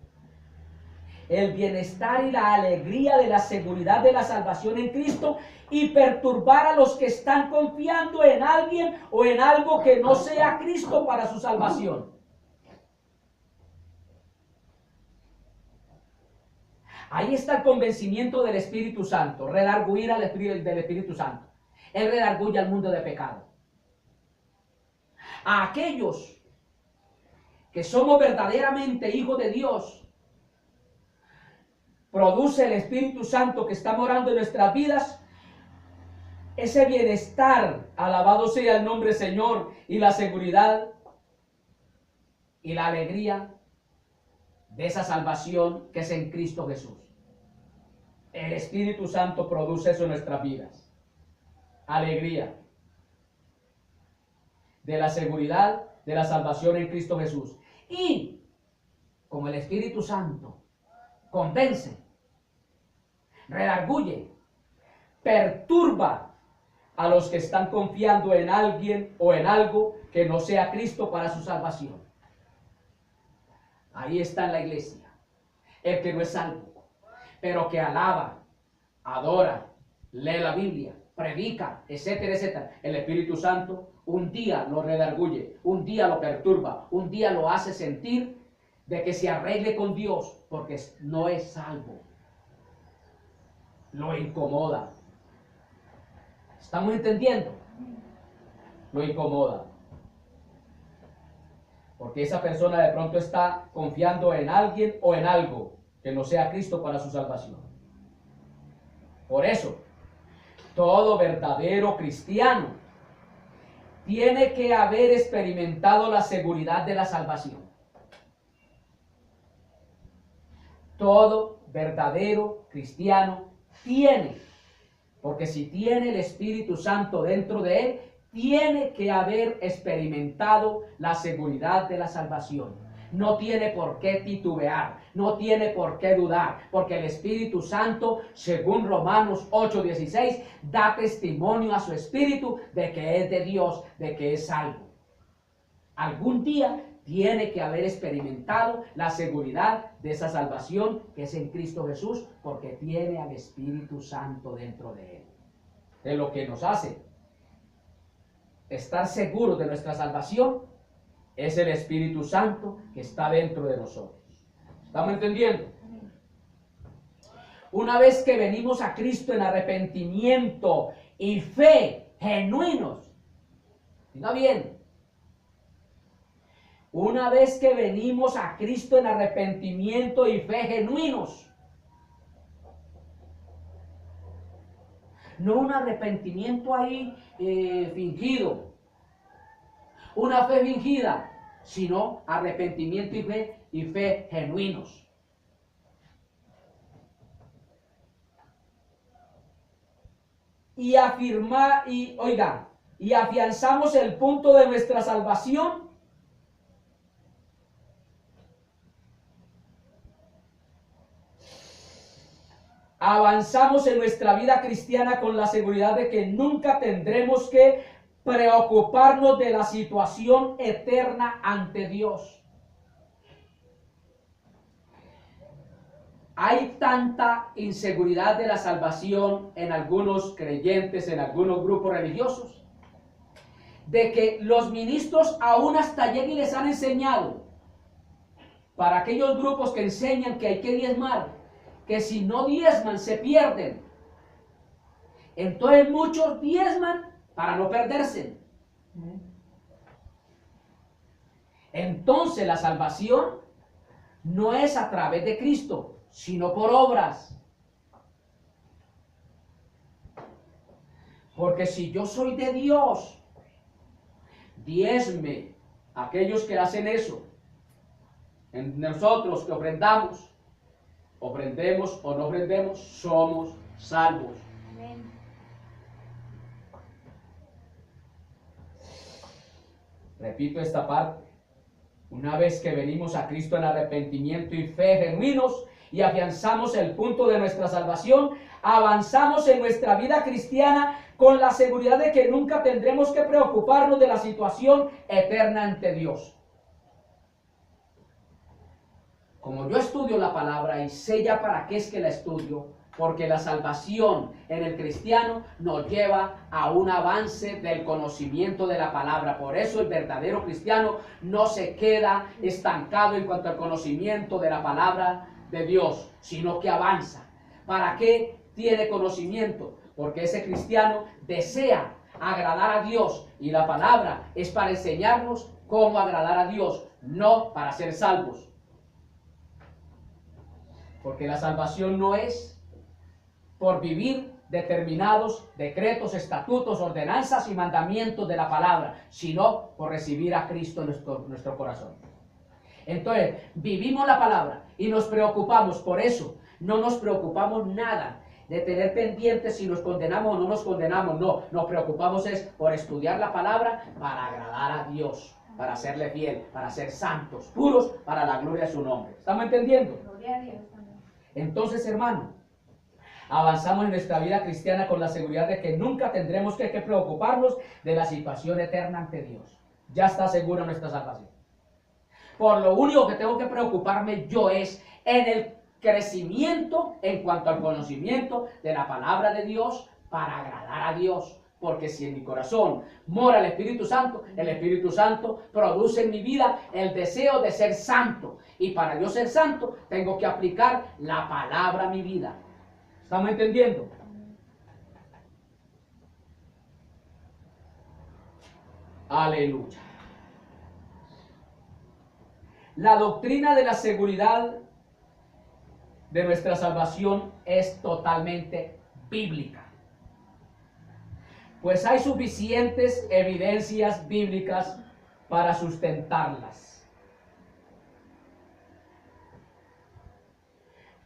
el bienestar y la alegría de la seguridad de la salvación en Cristo y perturbar a los que están confiando en alguien o en algo que no sea Cristo para su salvación. Ahí está el convencimiento del Espíritu Santo, redarguir del Espíritu Santo. Él redarguye al mundo de pecado. A aquellos que somos verdaderamente hijos de Dios, produce el Espíritu Santo que está morando en nuestras vidas ese bienestar, alabado sea el nombre del Señor, y la seguridad y la alegría de esa salvación que es en Cristo Jesús. El Espíritu Santo produce eso en nuestras vidas. Alegría de la seguridad de la salvación en Cristo Jesús. Y como el Espíritu Santo convence, redarguye, perturba a los que están confiando en alguien o en algo que no sea Cristo para su salvación. Ahí está en la iglesia el que no es salvo, pero que alaba, adora, lee la Biblia, predica, etcétera, etcétera. El Espíritu Santo un día lo redarguye, un día lo perturba, un día lo hace sentir de que se arregle con Dios porque no es salvo. Lo incomoda. ¿Estamos entendiendo? Lo incomoda. Porque esa persona de pronto está confiando en alguien o en algo que no sea Cristo para su salvación. Por eso, todo verdadero cristiano tiene que haber experimentado la seguridad de la salvación. Todo verdadero cristiano tiene, porque si tiene el Espíritu Santo dentro de él, tiene que haber experimentado la seguridad de la salvación. No tiene por qué titubear, no tiene por qué dudar, porque el Espíritu Santo, según Romanos 8:16, da testimonio a su espíritu de que es de Dios, de que es salvo. Algún día tiene que haber experimentado la seguridad de esa salvación que es en Cristo Jesús, porque tiene al Espíritu Santo dentro de él. De lo que nos hace estar seguros de nuestra salvación es el Espíritu Santo que está dentro de nosotros. ¿Estamos entendiendo? Una vez que venimos a Cristo en arrepentimiento y fe genuinos, ¿está bien? Una vez que venimos a Cristo en arrepentimiento y fe genuinos, no un arrepentimiento ahí fingido, una fe fingida, sino arrepentimiento y fe genuinos. Y afianzamos el punto de nuestra salvación avanzamos en nuestra vida cristiana con la seguridad de que nunca tendremos que preocuparnos de la situación eterna ante Dios. Hay tanta inseguridad de la salvación en algunos creyentes, en algunos grupos religiosos, de que los ministros aún hasta llegan y les han enseñado, para aquellos grupos que enseñan que hay que diezmar, que si no diezman se pierden. Entonces muchos diezman para no perderse. Entonces la salvación no es a través de Cristo, sino por obras. Porque si yo soy de Dios, diezme. Aquellos que hacen eso, en nosotros que ofrendemos o no ofrendemos, somos salvos. Amén. Repito esta parte. Una vez que venimos a Cristo en arrepentimiento y fe genuinos y afianzamos el punto de nuestra salvación, avanzamos en nuestra vida cristiana con la seguridad de que nunca tendremos que preocuparnos de la situación eterna ante Dios. como yo estudio la palabra y sé ya para qué es que la estudio, porque la salvación en el cristiano nos lleva a un avance del conocimiento de la palabra. Por eso el verdadero cristiano no se queda estancado en cuanto al conocimiento de la palabra de Dios, sino que avanza. ¿Para qué tiene conocimiento? Porque ese cristiano desea agradar a Dios y la palabra es para enseñarnos cómo agradar a Dios, no para ser salvos. Porque la salvación no es por vivir determinados decretos, estatutos, ordenanzas y mandamientos de la palabra, sino por recibir a Cristo en nuestro corazón. Entonces, vivimos la palabra y nos preocupamos por eso. No nos preocupamos nada de tener pendientes si nos condenamos o no nos condenamos. No, nos preocupamos es por estudiar la palabra para agradar a Dios, para serle fiel, para ser santos, puros, para la gloria de su nombre. ¿Estamos entendiendo? Gloria a Dios también. Entonces, hermano, avanzamos en nuestra vida cristiana con la seguridad de que nunca tendremos que preocuparnos de la situación eterna ante Dios. Ya está segura nuestra salvación. Por lo único que tengo que preocuparme yo es en el crecimiento en cuanto al conocimiento de la palabra de Dios para agradar a Dios. Porque si en mi corazón mora el Espíritu Santo produce en mi vida el deseo de ser santo. Y para yo ser santo tengo que aplicar la palabra a mi vida. ¿Estamos entendiendo? Aleluya. La doctrina de la seguridad de nuestra salvación es totalmente bíblica. Pues hay suficientes evidencias bíblicas para sustentarlas.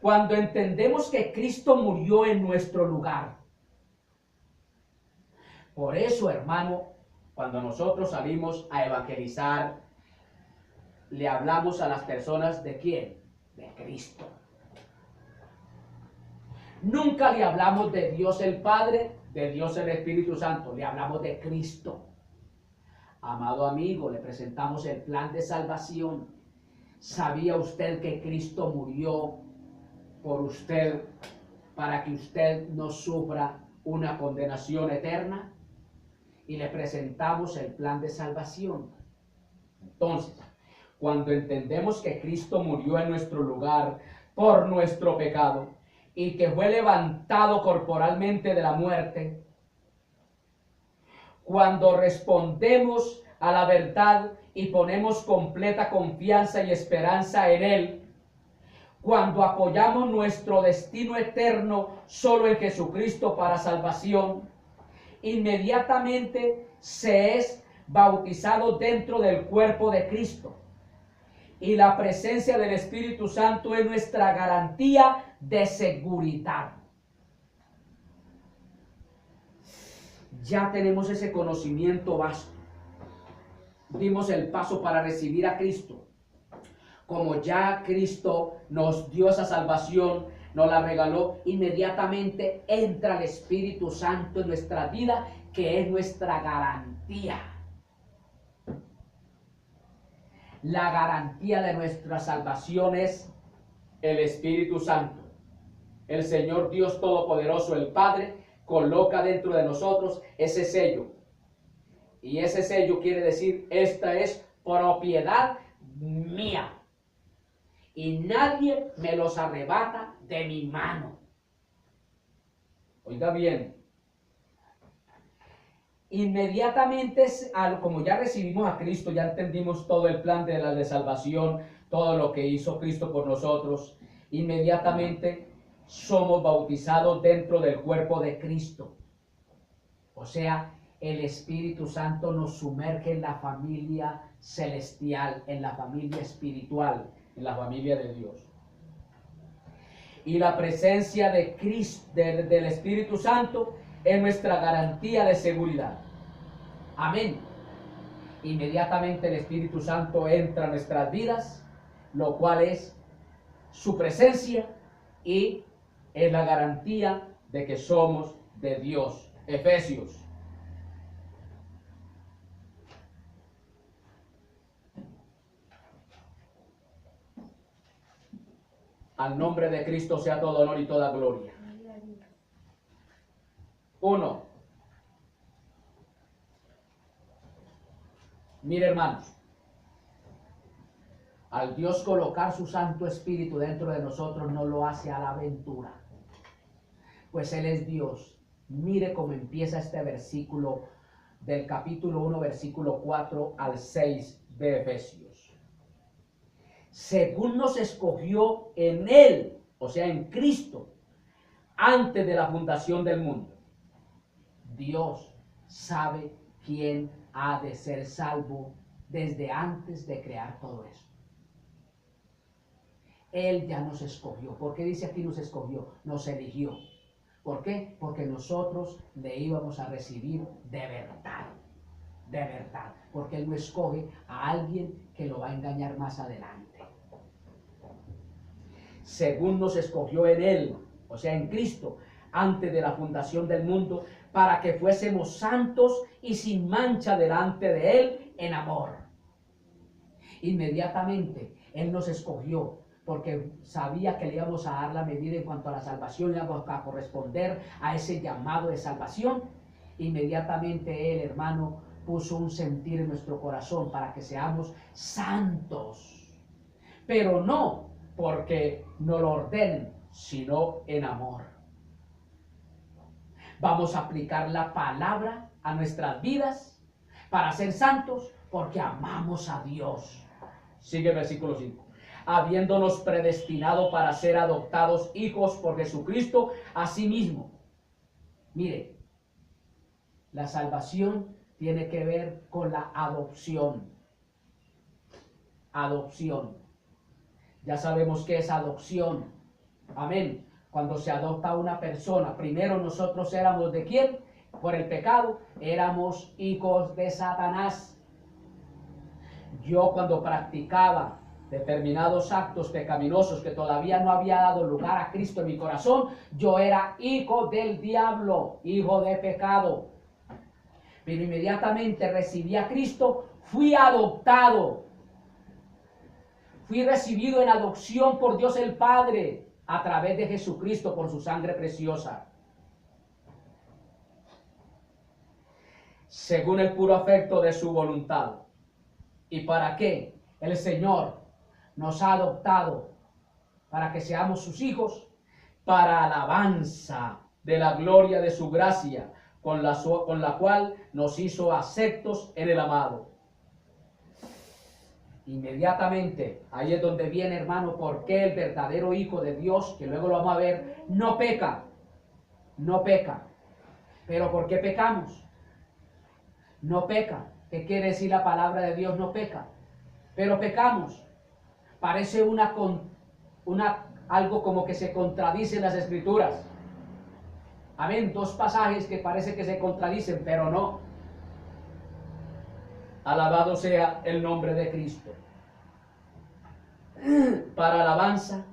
Cuando entendemos que Cristo murió en nuestro lugar. Por eso, hermano, cuando nosotros salimos a evangelizar, le hablamos a las personas ¿de quién? De Cristo. Nunca le hablamos de Dios el Padre, de Dios el Espíritu Santo, le hablamos de Cristo. Amado amigo, le presentamos el plan de salvación. ¿Sabía usted que Cristo murió por usted para que usted no sufra una condenación eterna? Y le presentamos el plan de salvación. Entonces, cuando entendemos que Cristo murió en nuestro lugar por nuestro pecado y que fue levantado corporalmente de la muerte, cuando respondemos a la verdad y ponemos completa confianza y esperanza en Él, cuando apoyamos nuestro destino eterno solo en Jesucristo para salvación, inmediatamente se es bautizado dentro del cuerpo de Cristo. Y la presencia del Espíritu Santo es nuestra garantía de seguridad. Ya tenemos ese conocimiento vasto. Dimos el paso para recibir a Cristo. Como ya Cristo nos dio esa salvación, nos la regaló, inmediatamente entra el Espíritu Santo en nuestra vida, que es nuestra garantía. La garantía de nuestra salvación es el Espíritu Santo. El Señor Dios Todopoderoso, el Padre, coloca dentro de nosotros ese sello. Y ese sello quiere decir, esta es propiedad mía. Y nadie me los arrebata de mi mano. Oiga bien. Inmediatamente, como ya recibimos a Cristo, ya entendimos todo el plan de la de salvación, todo lo que hizo Cristo por nosotros, inmediatamente somos bautizados dentro del cuerpo de Cristo. O sea, el Espíritu Santo nos sumerge en la familia celestial, en la familia espiritual, en la familia de Dios. Y la presencia de Cristo, del Espíritu Santo, es nuestra garantía de seguridad. Amén. Inmediatamente el Espíritu Santo entra a nuestras vidas, lo cual es su presencia y es la garantía de que somos de Dios. Efesios. Al nombre de Cristo sea todo honor y toda gloria. 1. Mire, hermanos, al Dios colocar su Santo Espíritu dentro de nosotros no lo hace a la aventura, pues Él es Dios. Mire cómo empieza este versículo del capítulo 1, versículo 4 al 6 de Efesios. Según nos escogió en Él, o sea, en Cristo, antes de la fundación del mundo. Dios sabe quién ha de ser salvo desde antes de crear todo eso. Él ya nos escogió. ¿Por qué dice aquí nos escogió? Nos eligió. ¿Por qué? Porque nosotros le íbamos a recibir de verdad. De verdad. Porque Él no escoge a alguien que lo va a engañar más adelante. Según nos escogió en Él, o sea, en Cristo, antes de la fundación del mundo, para que fuésemos santos y sin mancha delante de Él en amor. Inmediatamente Él nos escogió porque sabía que le íbamos a dar la medida en cuanto a la salvación, le íbamos a corresponder a ese llamado de salvación. Inmediatamente Él, hermano, puso un sentir en nuestro corazón para que seamos santos, pero no porque nos lo ordenen, sino en amor. Vamos a aplicar la palabra a nuestras vidas para ser santos porque amamos a Dios. Sigue el versículo 5. Habiéndonos predestinado para ser adoptados hijos por Jesucristo a sí mismo. Mire, la salvación tiene que ver con la adopción. Adopción. Ya sabemos qué es adopción. Amén. Cuando se adopta a una persona, primero nosotros éramos ¿de quién? Por el pecado, éramos hijos de Satanás. Yo cuando practicaba determinados actos pecaminosos que todavía no había dado lugar a Cristo en mi corazón, yo era hijo del diablo, hijo de pecado. Pero inmediatamente recibí a Cristo, fui adoptado. Fui recibido en adopción por Dios el Padre a través de Jesucristo por su sangre preciosa. Según el puro afecto de su voluntad. ¿Y para qué? El Señor nos ha adoptado para que seamos sus hijos, para alabanza de la gloria de su gracia, con la cual nos hizo aceptos en el amado. Inmediatamente, ahí es donde viene, hermano, porque el verdadero Hijo de Dios, que luego lo vamos a ver, no peca. No peca. ¿Pero por qué pecamos? No peca. ¿Qué quiere decir la palabra de Dios? No peca. Pero pecamos. Parece algo como que se contradice en las Escrituras. Amén. Dos pasajes que parece que se contradicen, pero no. Alabado sea el nombre de Cristo. Para alabanza,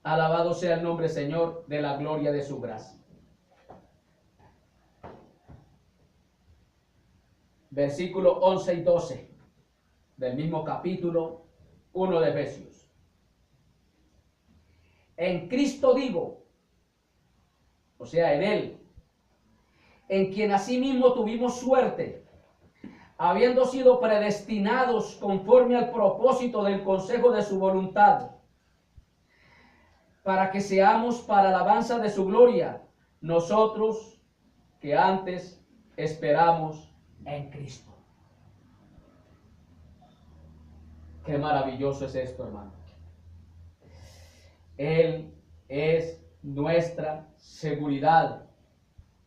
alabado sea el nombre, Señor, de la gloria de su gracia. Versículos 11 y 12 del mismo capítulo 1 de Efesios. En Cristo digo, o sea, en Él, en quien asimismo tuvimos suerte, habiendo sido predestinados conforme al propósito del consejo de su voluntad, para que seamos para alabanza de su gloria, nosotros que antes esperamos en Cristo. Qué maravilloso es esto, hermano. Él es nuestra seguridad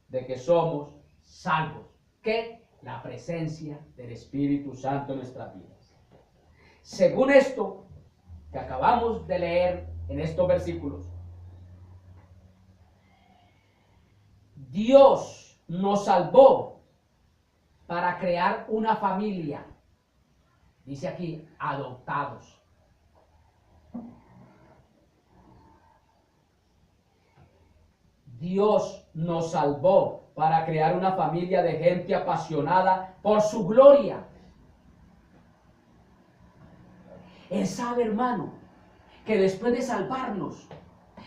de que somos salvos. ¿Qué? La presencia del Espíritu Santo en nuestras vidas. Según esto que acabamos de leer en estos versículos, Dios nos salvó para crear una familia. Dice aquí, adoptados. Dios nos salvó para crear una familia de gente apasionada por su gloria. Él sabe, hermano, que después de salvarnos,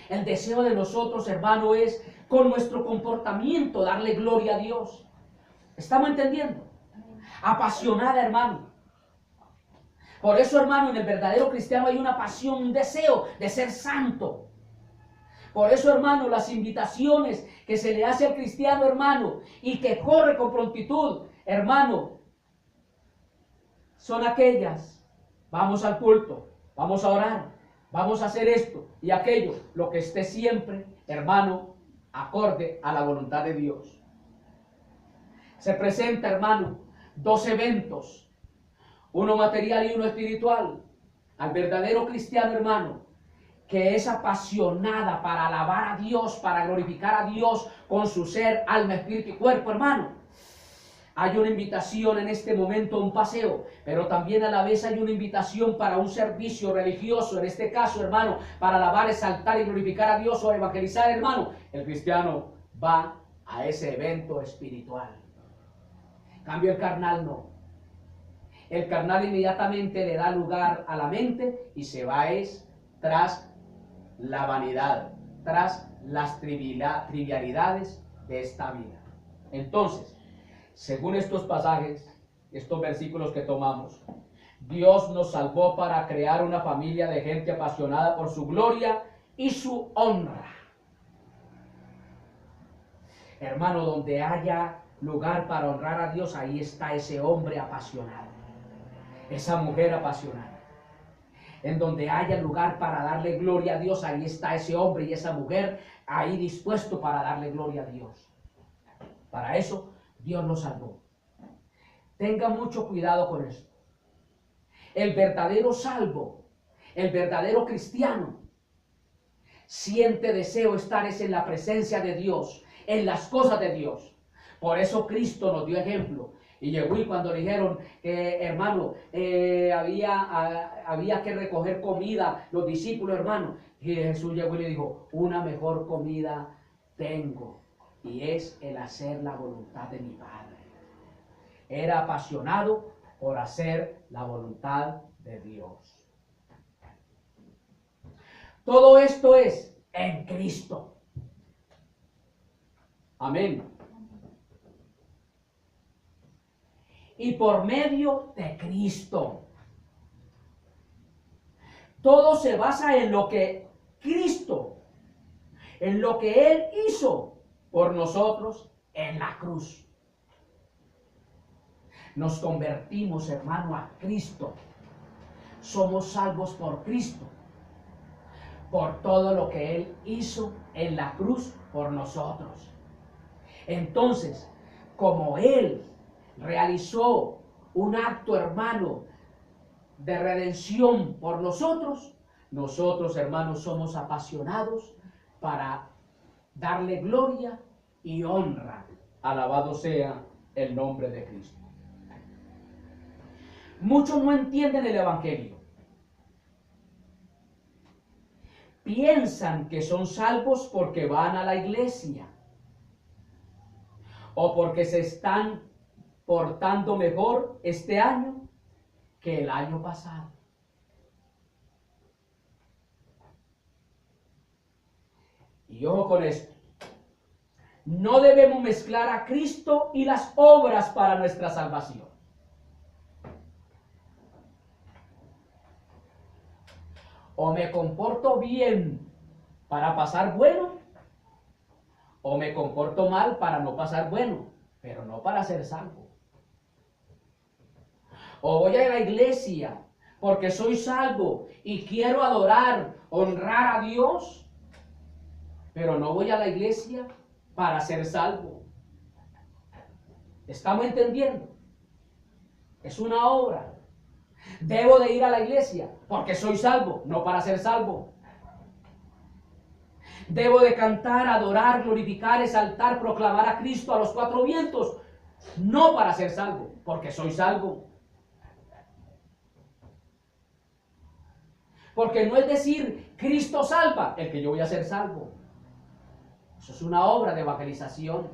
el deseo de nosotros, hermano, es con nuestro comportamiento darle gloria a Dios. ¿Estamos entendiendo? Apasionada, hermano. Por eso, hermano, en el verdadero cristiano hay una pasión, un deseo de ser santo. Por eso, hermano, las invitaciones que se le hace al cristiano, hermano, y que corre con prontitud, hermano, son aquellas: vamos al culto, vamos a orar, vamos a hacer esto y aquello, lo que esté siempre, hermano, acorde a la voluntad de Dios. Se presenta, hermano, dos eventos, uno material y uno espiritual, al verdadero cristiano, hermano, que es apasionada para alabar a Dios, para glorificar a Dios con su ser, alma, espíritu y cuerpo, hermano. Hay una invitación en este momento a un paseo, pero también a la vez hay una invitación para un servicio religioso, en este caso, hermano, para alabar, exaltar y glorificar a Dios o evangelizar, hermano. El cristiano va a ese evento espiritual. Cambio el carnal, no. El carnal inmediatamente le da lugar a la mente y se va tras la vanidad, tras las trivialidades de esta vida. Entonces, según estos pasajes, estos versículos que tomamos, Dios nos salvó para crear una familia de gente apasionada por su gloria y su honra. Hermano, donde haya lugar para honrar a Dios, ahí está ese hombre apasionado, esa mujer apasionada. En donde haya lugar para darle gloria a Dios, ahí está ese hombre y esa mujer ahí dispuesto para darle gloria a Dios. Para eso Dios nos salvó. Tenga mucho cuidado con esto. El verdadero salvo, el verdadero cristiano, siente deseo estar en la presencia de Dios, en las cosas de Dios. Por eso Cristo nos dio ejemplo. Y llegó, y cuando le dijeron que, hermano, había que recoger comida, los discípulos, hermano, y Jesús llegó y le dijo: una mejor comida tengo, y es el hacer la voluntad de mi Padre. Era apasionado por hacer la voluntad de Dios. Todo esto es en Cristo. Amén. Y por medio de Cristo. Todo se basa en lo que Cristo, en lo que Él hizo por nosotros en la cruz. Nos convertimos, hermano, a Cristo. Somos salvos por Cristo, por todo lo que Él hizo en la cruz por nosotros. Entonces, como Él realizó un acto, hermano, de redención por nosotros, nosotros, hermanos, somos apasionados para darle gloria y honra. Alabado sea el nombre de Cristo. Muchos no entienden el Evangelio. Piensan que son salvos porque van a la iglesia o porque se están portando mejor este año que el año pasado. Y ojo con esto: no debemos mezclar a Cristo y las obras para nuestra salvación. O me comporto bien para pasar bueno, o me comporto mal para no pasar bueno, pero no para ser salvo. O voy a la iglesia porque soy salvo y quiero adorar, honrar a Dios, pero no voy a la iglesia para ser salvo. ¿Estamos entendiendo? Es una obra. Debo de ir a la iglesia porque soy salvo, no para ser salvo. Debo de cantar, adorar, glorificar, exaltar, proclamar a Cristo a los cuatro vientos, no para ser salvo, porque soy salvo. Porque no es decir Cristo salva el que yo voy a ser salvo. Eso es una obra de evangelización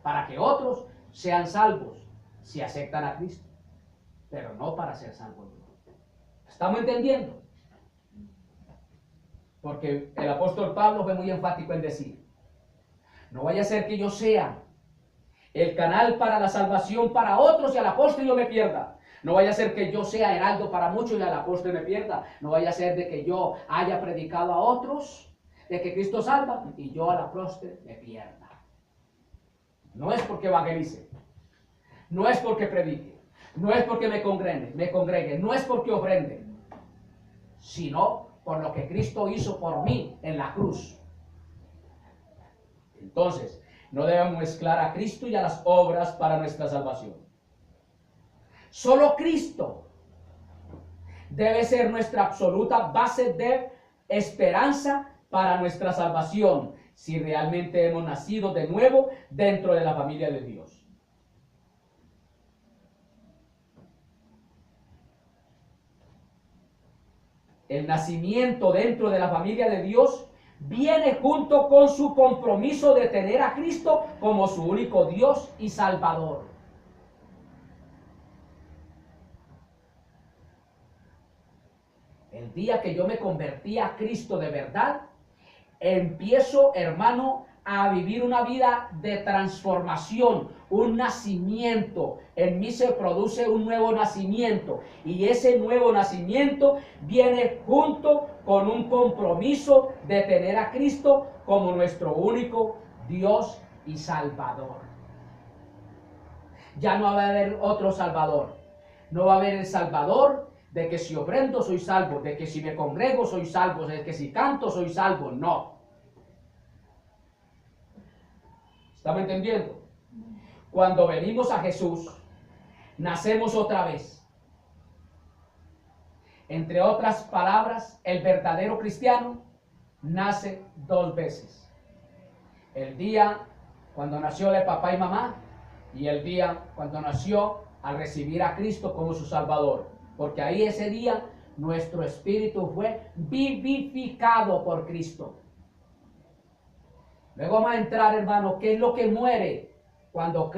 para que otros sean salvos si aceptan a Cristo, pero no para ser salvos. ¿Estamos entendiendo? Porque el apóstol Pablo fue muy enfático en decir, no vaya a ser que yo sea el canal para la salvación para otros y al apóstol yo me pierda. No vaya a ser que yo sea heraldo para muchos y al apóstol me pierda. No vaya a ser de que yo haya predicado a otros de que Cristo salva y yo al apóstol me pierda. No es porque evangelice, no es porque predique, no es porque me congregue, no es porque ofrende, sino por lo que Cristo hizo por mí en la cruz. Entonces, no debemos mezclar a Cristo y a las obras para nuestra salvación. Solo Cristo debe ser nuestra absoluta base de esperanza para nuestra salvación, si realmente hemos nacido de nuevo dentro de la familia de Dios. El nacimiento dentro de la familia de Dios viene junto con su compromiso de tener a Cristo como su único Dios y Salvador. El día que yo me convertí a Cristo de verdad, empiezo, hermano, a vivir una vida de transformación, un nacimiento. En mí se produce un nuevo nacimiento y ese nuevo nacimiento viene junto con un compromiso de tener a Cristo como nuestro único Dios y Salvador. Ya no va a haber otro Salvador. No va a haber el Salvador de que si ofrendo soy salvo, de que si me congrego soy salvo, de que si canto soy salvo. No. ¿Estamos entendiendo? Cuando venimos a Jesús, nacemos otra vez. Entre otras palabras, el verdadero cristiano nace dos veces. El día cuando nació de papá y mamá y el día cuando nació al recibir a Cristo como su Salvador. Porque ahí ese día nuestro espíritu fue vivificado por Cristo. Luego vamos a entrar, hermano, ¿qué es lo que muere cuando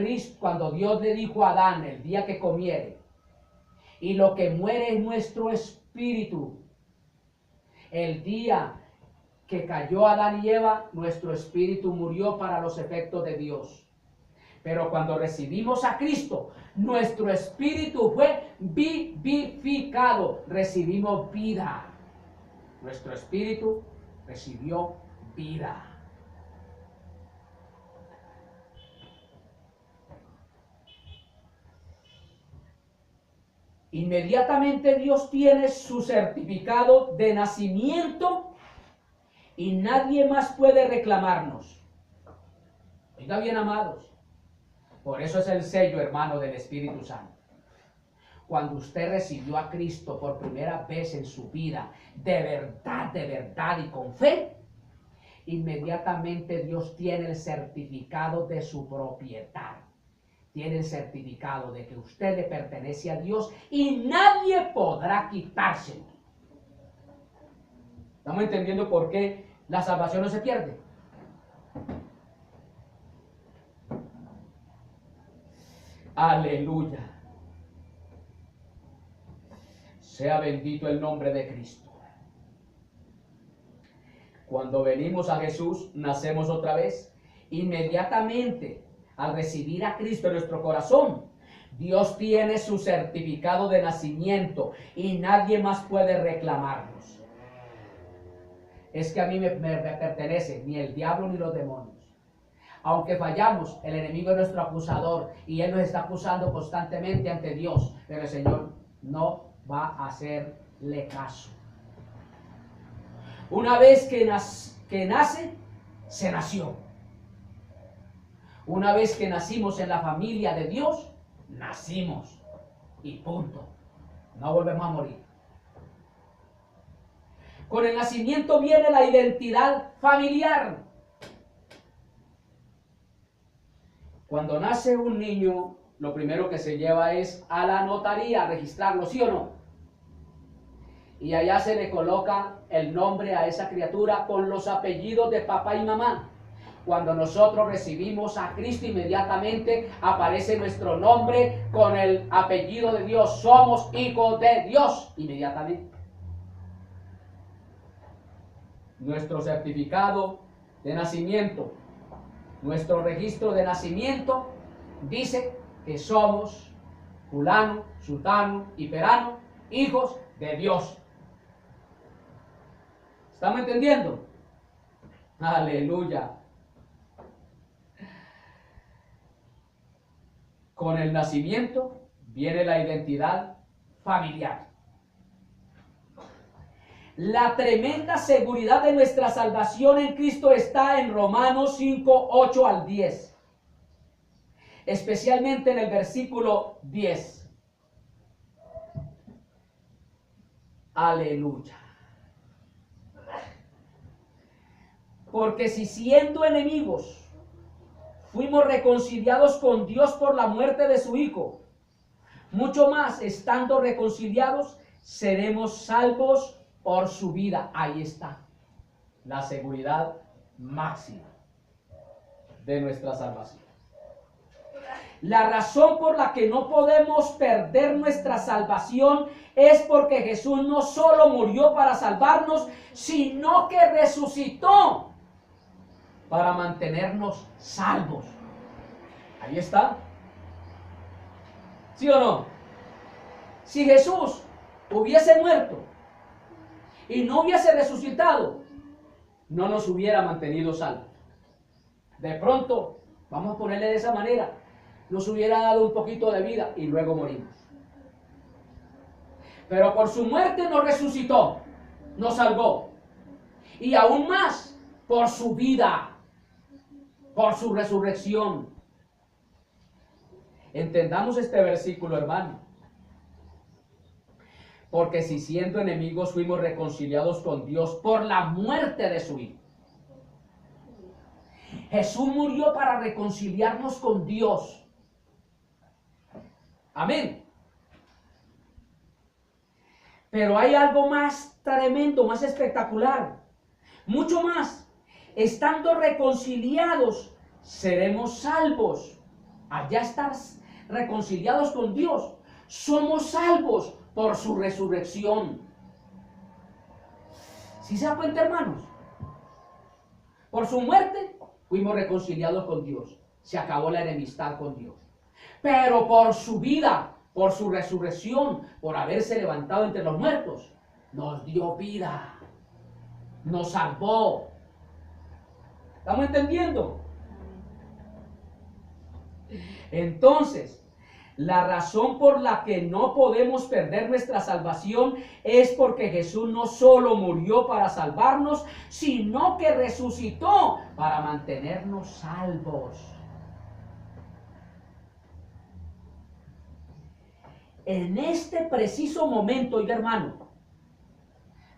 Dios le dijo a Adán el día que comiere? Y lo que muere es nuestro espíritu. El día que cayó Adán y Eva, nuestro espíritu murió para los efectos de Dios. Pero cuando recibimos a Cristo, nuestro espíritu fue vivificado. Recibimos vida. Nuestro espíritu recibió vida. Inmediatamente Dios tiene su certificado de nacimiento y nadie más puede reclamarnos. Oiga bien, amados. Por eso es el sello, hermano, del Espíritu Santo. Cuando usted recibió a Cristo por primera vez en su vida, de verdad y con fe, inmediatamente Dios tiene el certificado de su propiedad. Tiene el certificado de que usted le pertenece a Dios y nadie podrá quitárselo. ¿Estamos entendiendo por qué la salvación no se pierde? Aleluya. Sea bendito el nombre de Cristo. Cuando venimos a Jesús, nacemos otra vez. Inmediatamente, al recibir a Cristo en nuestro corazón, Dios tiene su certificado de nacimiento y nadie más puede reclamarnos. Es que a mí me pertenece ni el diablo ni los demonios. Aunque fallamos, el enemigo es nuestro acusador y él nos está acusando constantemente ante Dios, pero el Señor no va a hacerle caso. Una vez que nace, se nació. Una vez que nacimos en la familia de Dios, nacimos y punto. No volvemos a morir. Con el nacimiento viene la identidad familiar. Cuando nace un niño, lo primero que se lleva es a la notaría a registrarlo, ¿sí o no? Y allá se le coloca el nombre a esa criatura con los apellidos de papá y mamá. Cuando nosotros recibimos a Cristo, inmediatamente aparece nuestro nombre con el apellido de Dios. Somos hijos de Dios, inmediatamente. nuestro certificado de nacimiento, nuestro registro de nacimiento dice que somos fulano, sultano y perano, hijos de Dios. ¿Estamos entendiendo? Aleluya. Con el nacimiento viene la identidad familiar. La tremenda seguridad de nuestra salvación en Cristo está en Romanos 5, 8 al 10. Especialmente en el versículo 10. Aleluya. Porque si siendo enemigos fuimos reconciliados con Dios por la muerte de su Hijo, mucho más estando reconciliados seremos salvos por su vida. Ahí está la seguridad máxima de nuestra salvación. La razón por la que no podemos perder nuestra salvación es porque Jesús no solo murió para salvarnos, sino que resucitó para mantenernos salvos. Ahí está. ¿Sí o no? Si Jesús hubiese muerto y no hubiese resucitado, no nos hubiera mantenido salvos. De pronto, vamos a ponerle de esa manera, nos hubiera dado un poquito de vida y luego morimos. Pero por su muerte nos resucitó, nos salvó. Y aún más, por su vida, por su resurrección. Entendamos este versículo, hermano. Porque si siendo enemigos fuimos reconciliados con Dios por la muerte de su Hijo. Jesús murió para reconciliarnos con Dios. Amén. Pero hay algo más tremendo, más espectacular. Mucho más. Estando reconciliados, seremos salvos. Allá estás reconciliados con Dios. Somos salvos por su resurrección. ¿Sí se da cuenta, hermanos? Por su muerte fuimos reconciliados con Dios. Se acabó la enemistad con Dios. Pero por su vida, por su resurrección, por haberse levantado entre los muertos, nos dio vida. Nos salvó. ¿Estamos entendiendo? Entonces, la razón por la que no podemos perder nuestra salvación es porque Jesús no solo murió para salvarnos, sino que resucitó para mantenernos salvos. En este preciso momento, oiga, hermano,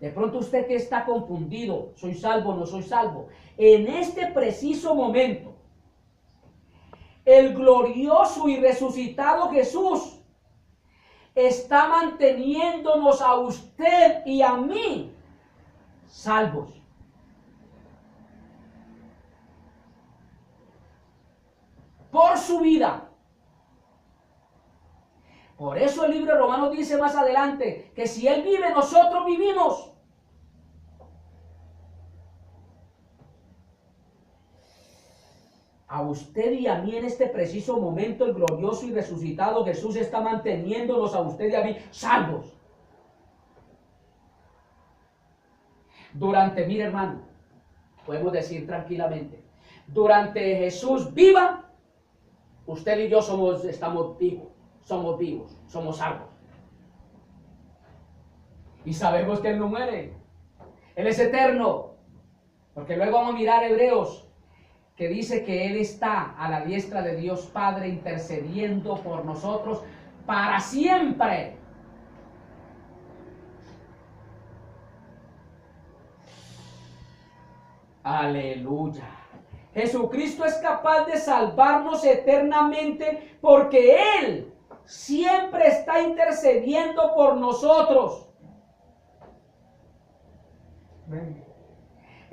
de pronto usted que está confundido, ¿soy salvo o no soy salvo? En este preciso momento, el glorioso y resucitado Jesús está manteniéndonos a usted y a mí salvos. Por su vida. Por eso el libro de Romanos dice más adelante que si Él vive, nosotros vivimos. A usted y a mí en este preciso momento, el glorioso y resucitado Jesús está manteniéndonos a usted y a mí salvos. Durante, mire hermano, podemos decir tranquilamente, durante Jesús viva, usted y yo estamos vivos, somos salvos. Y sabemos que Él no muere, Él es eterno, porque luego vamos a mirar Hebreos, que dice que Él está a la diestra de Dios Padre intercediendo por nosotros para siempre. Aleluya. Jesucristo es capaz de salvarnos eternamente porque Él siempre está intercediendo por nosotros. Amén.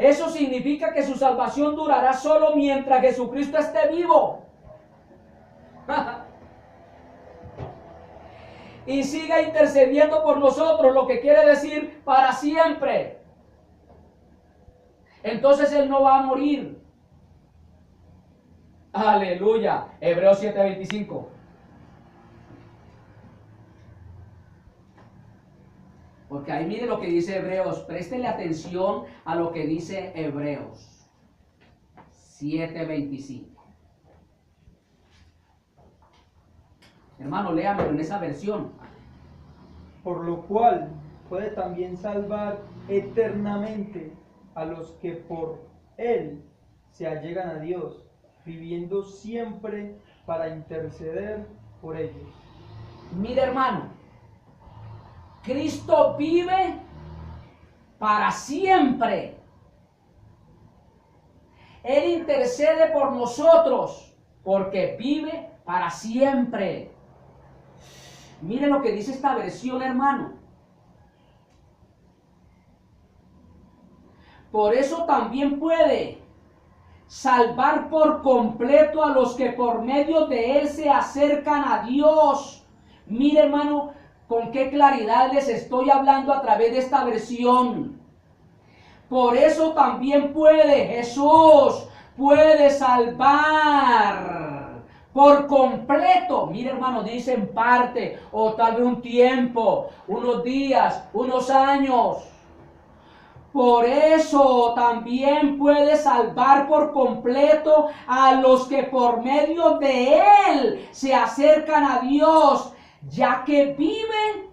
Eso significa que su salvación durará solo mientras Jesucristo esté vivo. Y siga intercediendo por nosotros, lo que quiere decir para siempre. entonces él no va a morir. Aleluya. Hebreos 7:25. Porque ahí mire lo que dice Hebreos. Préstele atención a lo que dice Hebreos 7:25. Hermano, léamelo en esa versión. Por lo cual puede también salvar eternamente a los que por él se allegan a Dios, viviendo siempre para interceder por ellos. Mire, hermano, Cristo vive para siempre. Él intercede por nosotros porque vive para siempre. Mire lo que dice esta versión, hermano. Por eso también puede salvar por completo a los que por medio de él se acercan a Dios. Mire, hermano, con qué claridad les estoy hablando a través de esta versión. Por eso también Jesús puede salvar por completo. Mire, hermano, dice en parte, o tal vez un tiempo, unos días, unos años. Por eso también puede salvar por completo a los que por medio de él se acercan a Dios, ya que vive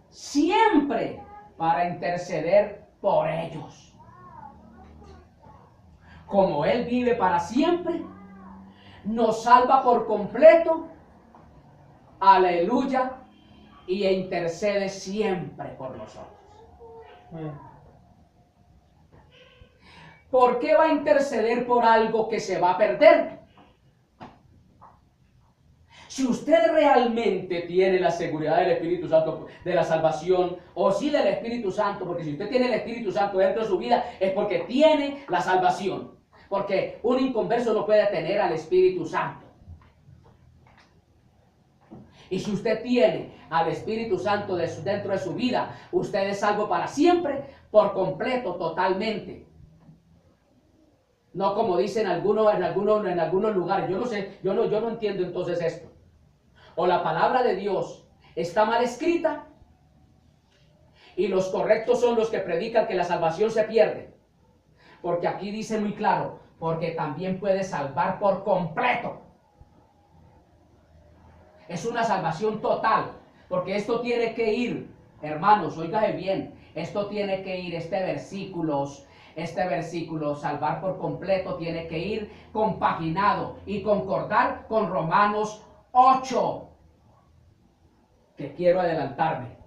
siempre para interceder por ellos. Como él vive para siempre, nos salva por completo, aleluya, y intercede siempre por nosotros. ¿Por qué va a interceder por algo que se va a perder? Si usted realmente tiene la seguridad del Espíritu Santo, de la salvación, o sí del Espíritu Santo, porque si usted tiene el Espíritu Santo dentro de su vida, es porque tiene la salvación. Porque un inconverso no puede tener al Espíritu Santo. Y si usted tiene al Espíritu Santo dentro de su vida, usted es salvo para siempre, por completo, totalmente. No como dicen en algunos lugares. Yo no sé, yo no entiendo entonces esto. O la palabra de Dios está mal escrita y los correctos son los que predican que la salvación se pierde. Porque aquí dice muy claro, porque también puede salvar por completo. Es una salvación total, porque esto tiene que ir, hermanos, oígase bien, esto tiene que ir, este versículo, salvar por completo, tiene que ir compaginado y concordar con Romanos 8, que quiero adelantarme,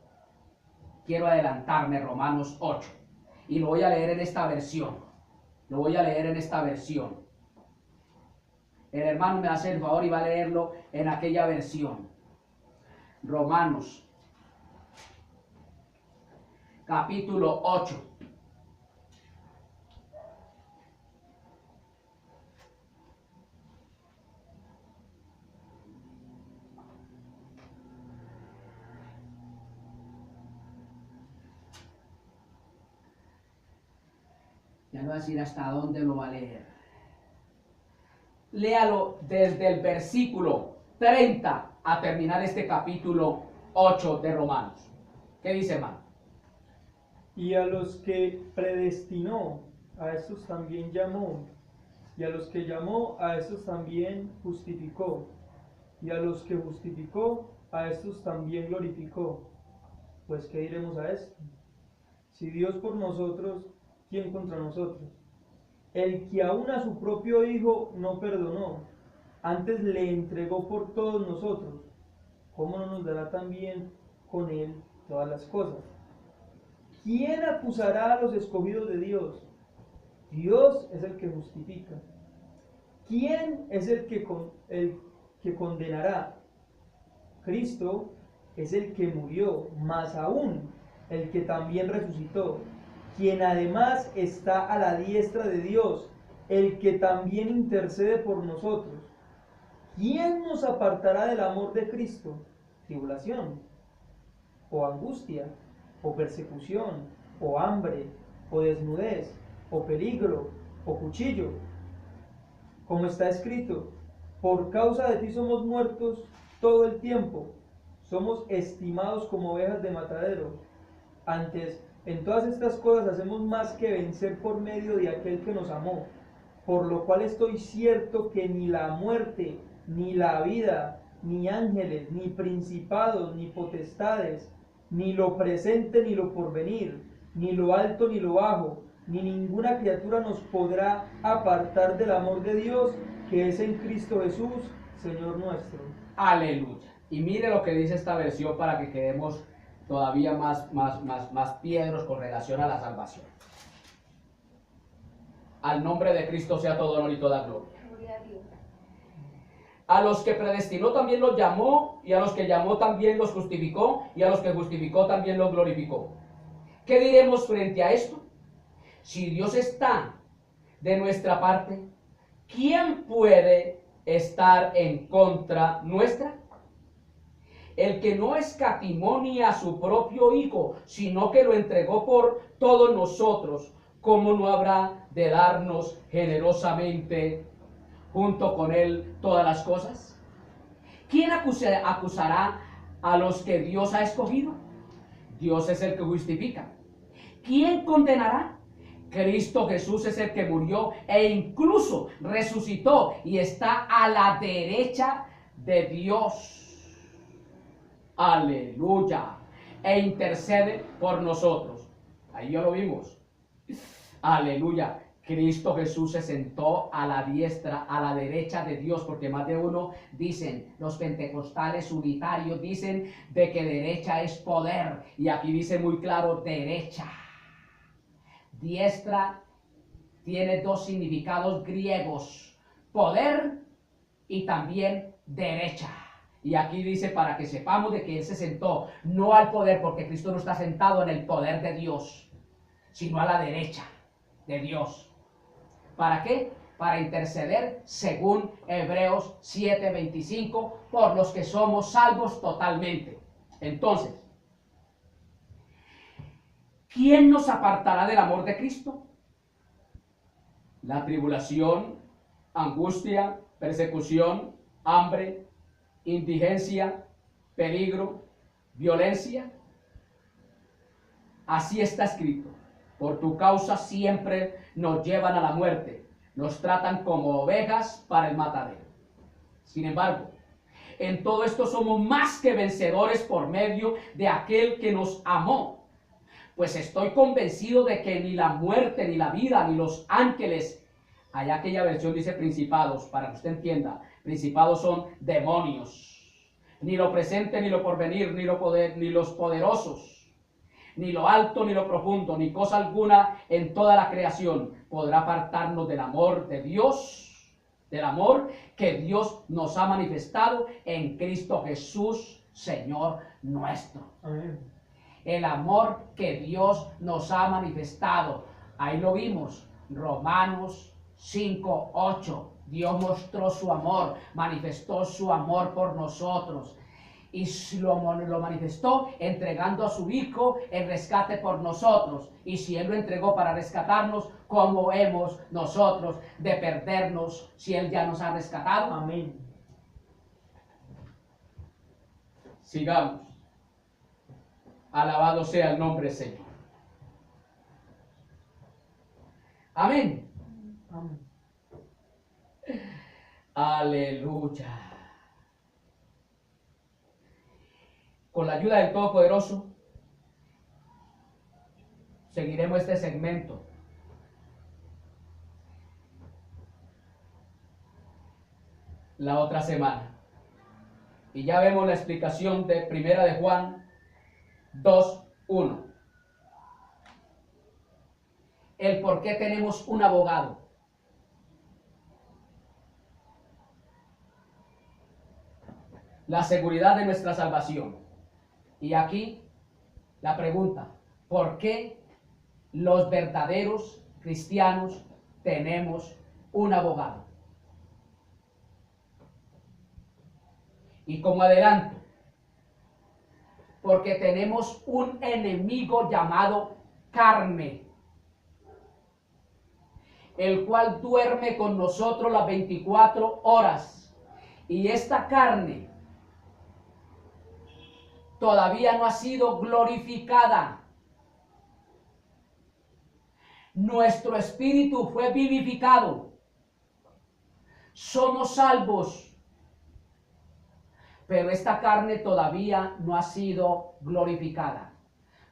Romanos 8, y lo voy a leer en esta versión, El hermano me hace el favor y va a leerlo en aquella versión. Romanos, capítulo 8. Ya no voy a decir hasta dónde lo va a leer. Léalo desde el versículo 30 a terminar este capítulo 8 de Romanos. ¿Qué dice, hermano? Y a los que predestinó, a estos también llamó. Y a los que llamó, a estos también justificó. Y a los que justificó, a estos también glorificó. Pues, ¿qué diremos a esto? Si Dios por nosotros, ¿quién contra nosotros? El que aún a su propio Hijo no perdonó, antes le entregó por todos nosotros, ¿cómo no nos dará también con él todas las cosas? ¿Quién acusará a los escogidos de Dios? Dios es el que justifica. ¿Quién es el que condenará? Cristo es el que murió, más aún el que también resucitó, quien además está a la diestra de Dios, el que también intercede por nosotros. ¿Quién nos apartará del amor de Cristo? ¿Tribulación? ¿O angustia? ¿O persecución? ¿O hambre? ¿O desnudez? o peligro, o cuchillo. Como está escrito, por causa de ti somos muertos todo el tiempo, somos estimados como ovejas de matadero. Antes, en todas estas cosas hacemos más que vencer por medio de aquel que nos amó, por lo cual estoy cierto que ni la muerte, ni la vida, ni ángeles, ni principados, ni potestades, ni lo presente, ni lo porvenir, ni lo alto, ni lo bajo, ni ninguna criatura nos podrá apartar del amor de Dios que es en Cristo Jesús, Señor nuestro. Aleluya. Y mire lo que dice esta versión para que quedemos todavía más piedros con relación a la salvación. Al nombre de Cristo sea todo honor y toda gloria. A los que predestinó también los llamó, y a los que llamó también los justificó, y a los que justificó también los glorificó. ¿Qué diremos frente a esto? Si Dios está de nuestra parte, ¿quién puede estar en contra nuestra? El que no escatimó ni a su propio Hijo, sino que lo entregó por todos nosotros, ¿cómo no habrá de darnos generosamente junto con Él todas las cosas? ¿Quién acusará a los que Dios ha escogido? Dios es el que justifica. ¿Quién condenará? Cristo Jesús es el que murió e incluso resucitó y está a la derecha de Dios. Aleluya. E intercede por nosotros. Ahí ya lo vimos. Aleluya. Cristo Jesús se sentó a la diestra, a la derecha de Dios, porque más de uno dicen, los pentecostales unitarios dicen de que derecha es poder, y aquí dice muy claro derecha. Diestra tiene dos significados griegos, poder y también derecha. Y aquí dice para que sepamos de que Él se sentó, no al poder, porque Cristo no está sentado en el poder de Dios, sino a la derecha de Dios. ¿Para qué? Para interceder, según Hebreos 7:25, por los que somos salvos totalmente. Entonces, ¿quién nos apartará del amor de Cristo? La tribulación, angustia, persecución, hambre, indigencia, peligro, violencia. Así está escrito. Por tu causa siempre nos llevan a la muerte. Nos tratan como ovejas para el matadero. Sin embargo, en todo esto somos más que vencedores por medio de aquel que nos amó. Pues estoy convencido de que ni la muerte, ni la vida, ni los ángeles, allá aquella versión dice principados, para que usted entienda, principados son demonios, ni lo presente, ni lo porvenir, ni los poderosos, ni lo alto, ni lo profundo, ni cosa alguna en toda la creación podrá apartarnos del amor de Dios, del amor que Dios nos ha manifestado en Cristo Jesús, Señor nuestro. Amén. El amor que Dios nos ha manifestado. Ahí lo vimos, Romanos 5:8. Dios mostró su amor, manifestó su amor por nosotros. Y lo manifestó entregando a su Hijo en rescate por nosotros. Y si Él lo entregó para rescatarnos, ¿cómo hemos nosotros de perdernos si Él ya nos ha rescatado? Amén. Sigamos. Alabado sea el nombre del Señor. Amén. Amén. Aleluya. Con la ayuda del Todopoderoso, seguiremos este segmento. La otra semana. Y ya vemos la explicación de Primera de Juan 2:1. El por qué tenemos un abogado. La seguridad de nuestra salvación. Y aquí la pregunta, ¿por qué los verdaderos cristianos tenemos un abogado? Y como adelanto, porque tenemos un enemigo llamado carne. el cual duerme con nosotros las 24 horas. Y esta carne todavía no ha sido glorificada. Nuestro espíritu fue vivificado. Somos salvos. Pero esta carne todavía no ha sido glorificada.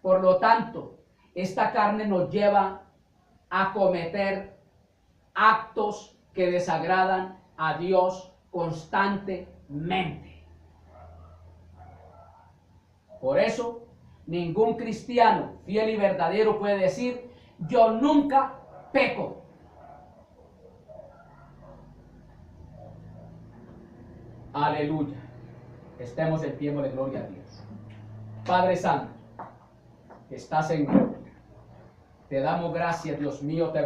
Por lo tanto, esta carne nos lleva a cometer actos que desagradan a Dios constantemente. Por eso, ningún cristiano fiel y verdadero puede decir: yo nunca peco. Aleluya. Estemos en pie, de gloria a Dios. Padre Santo, que estás en gloria, te damos gracias, Dios mío, te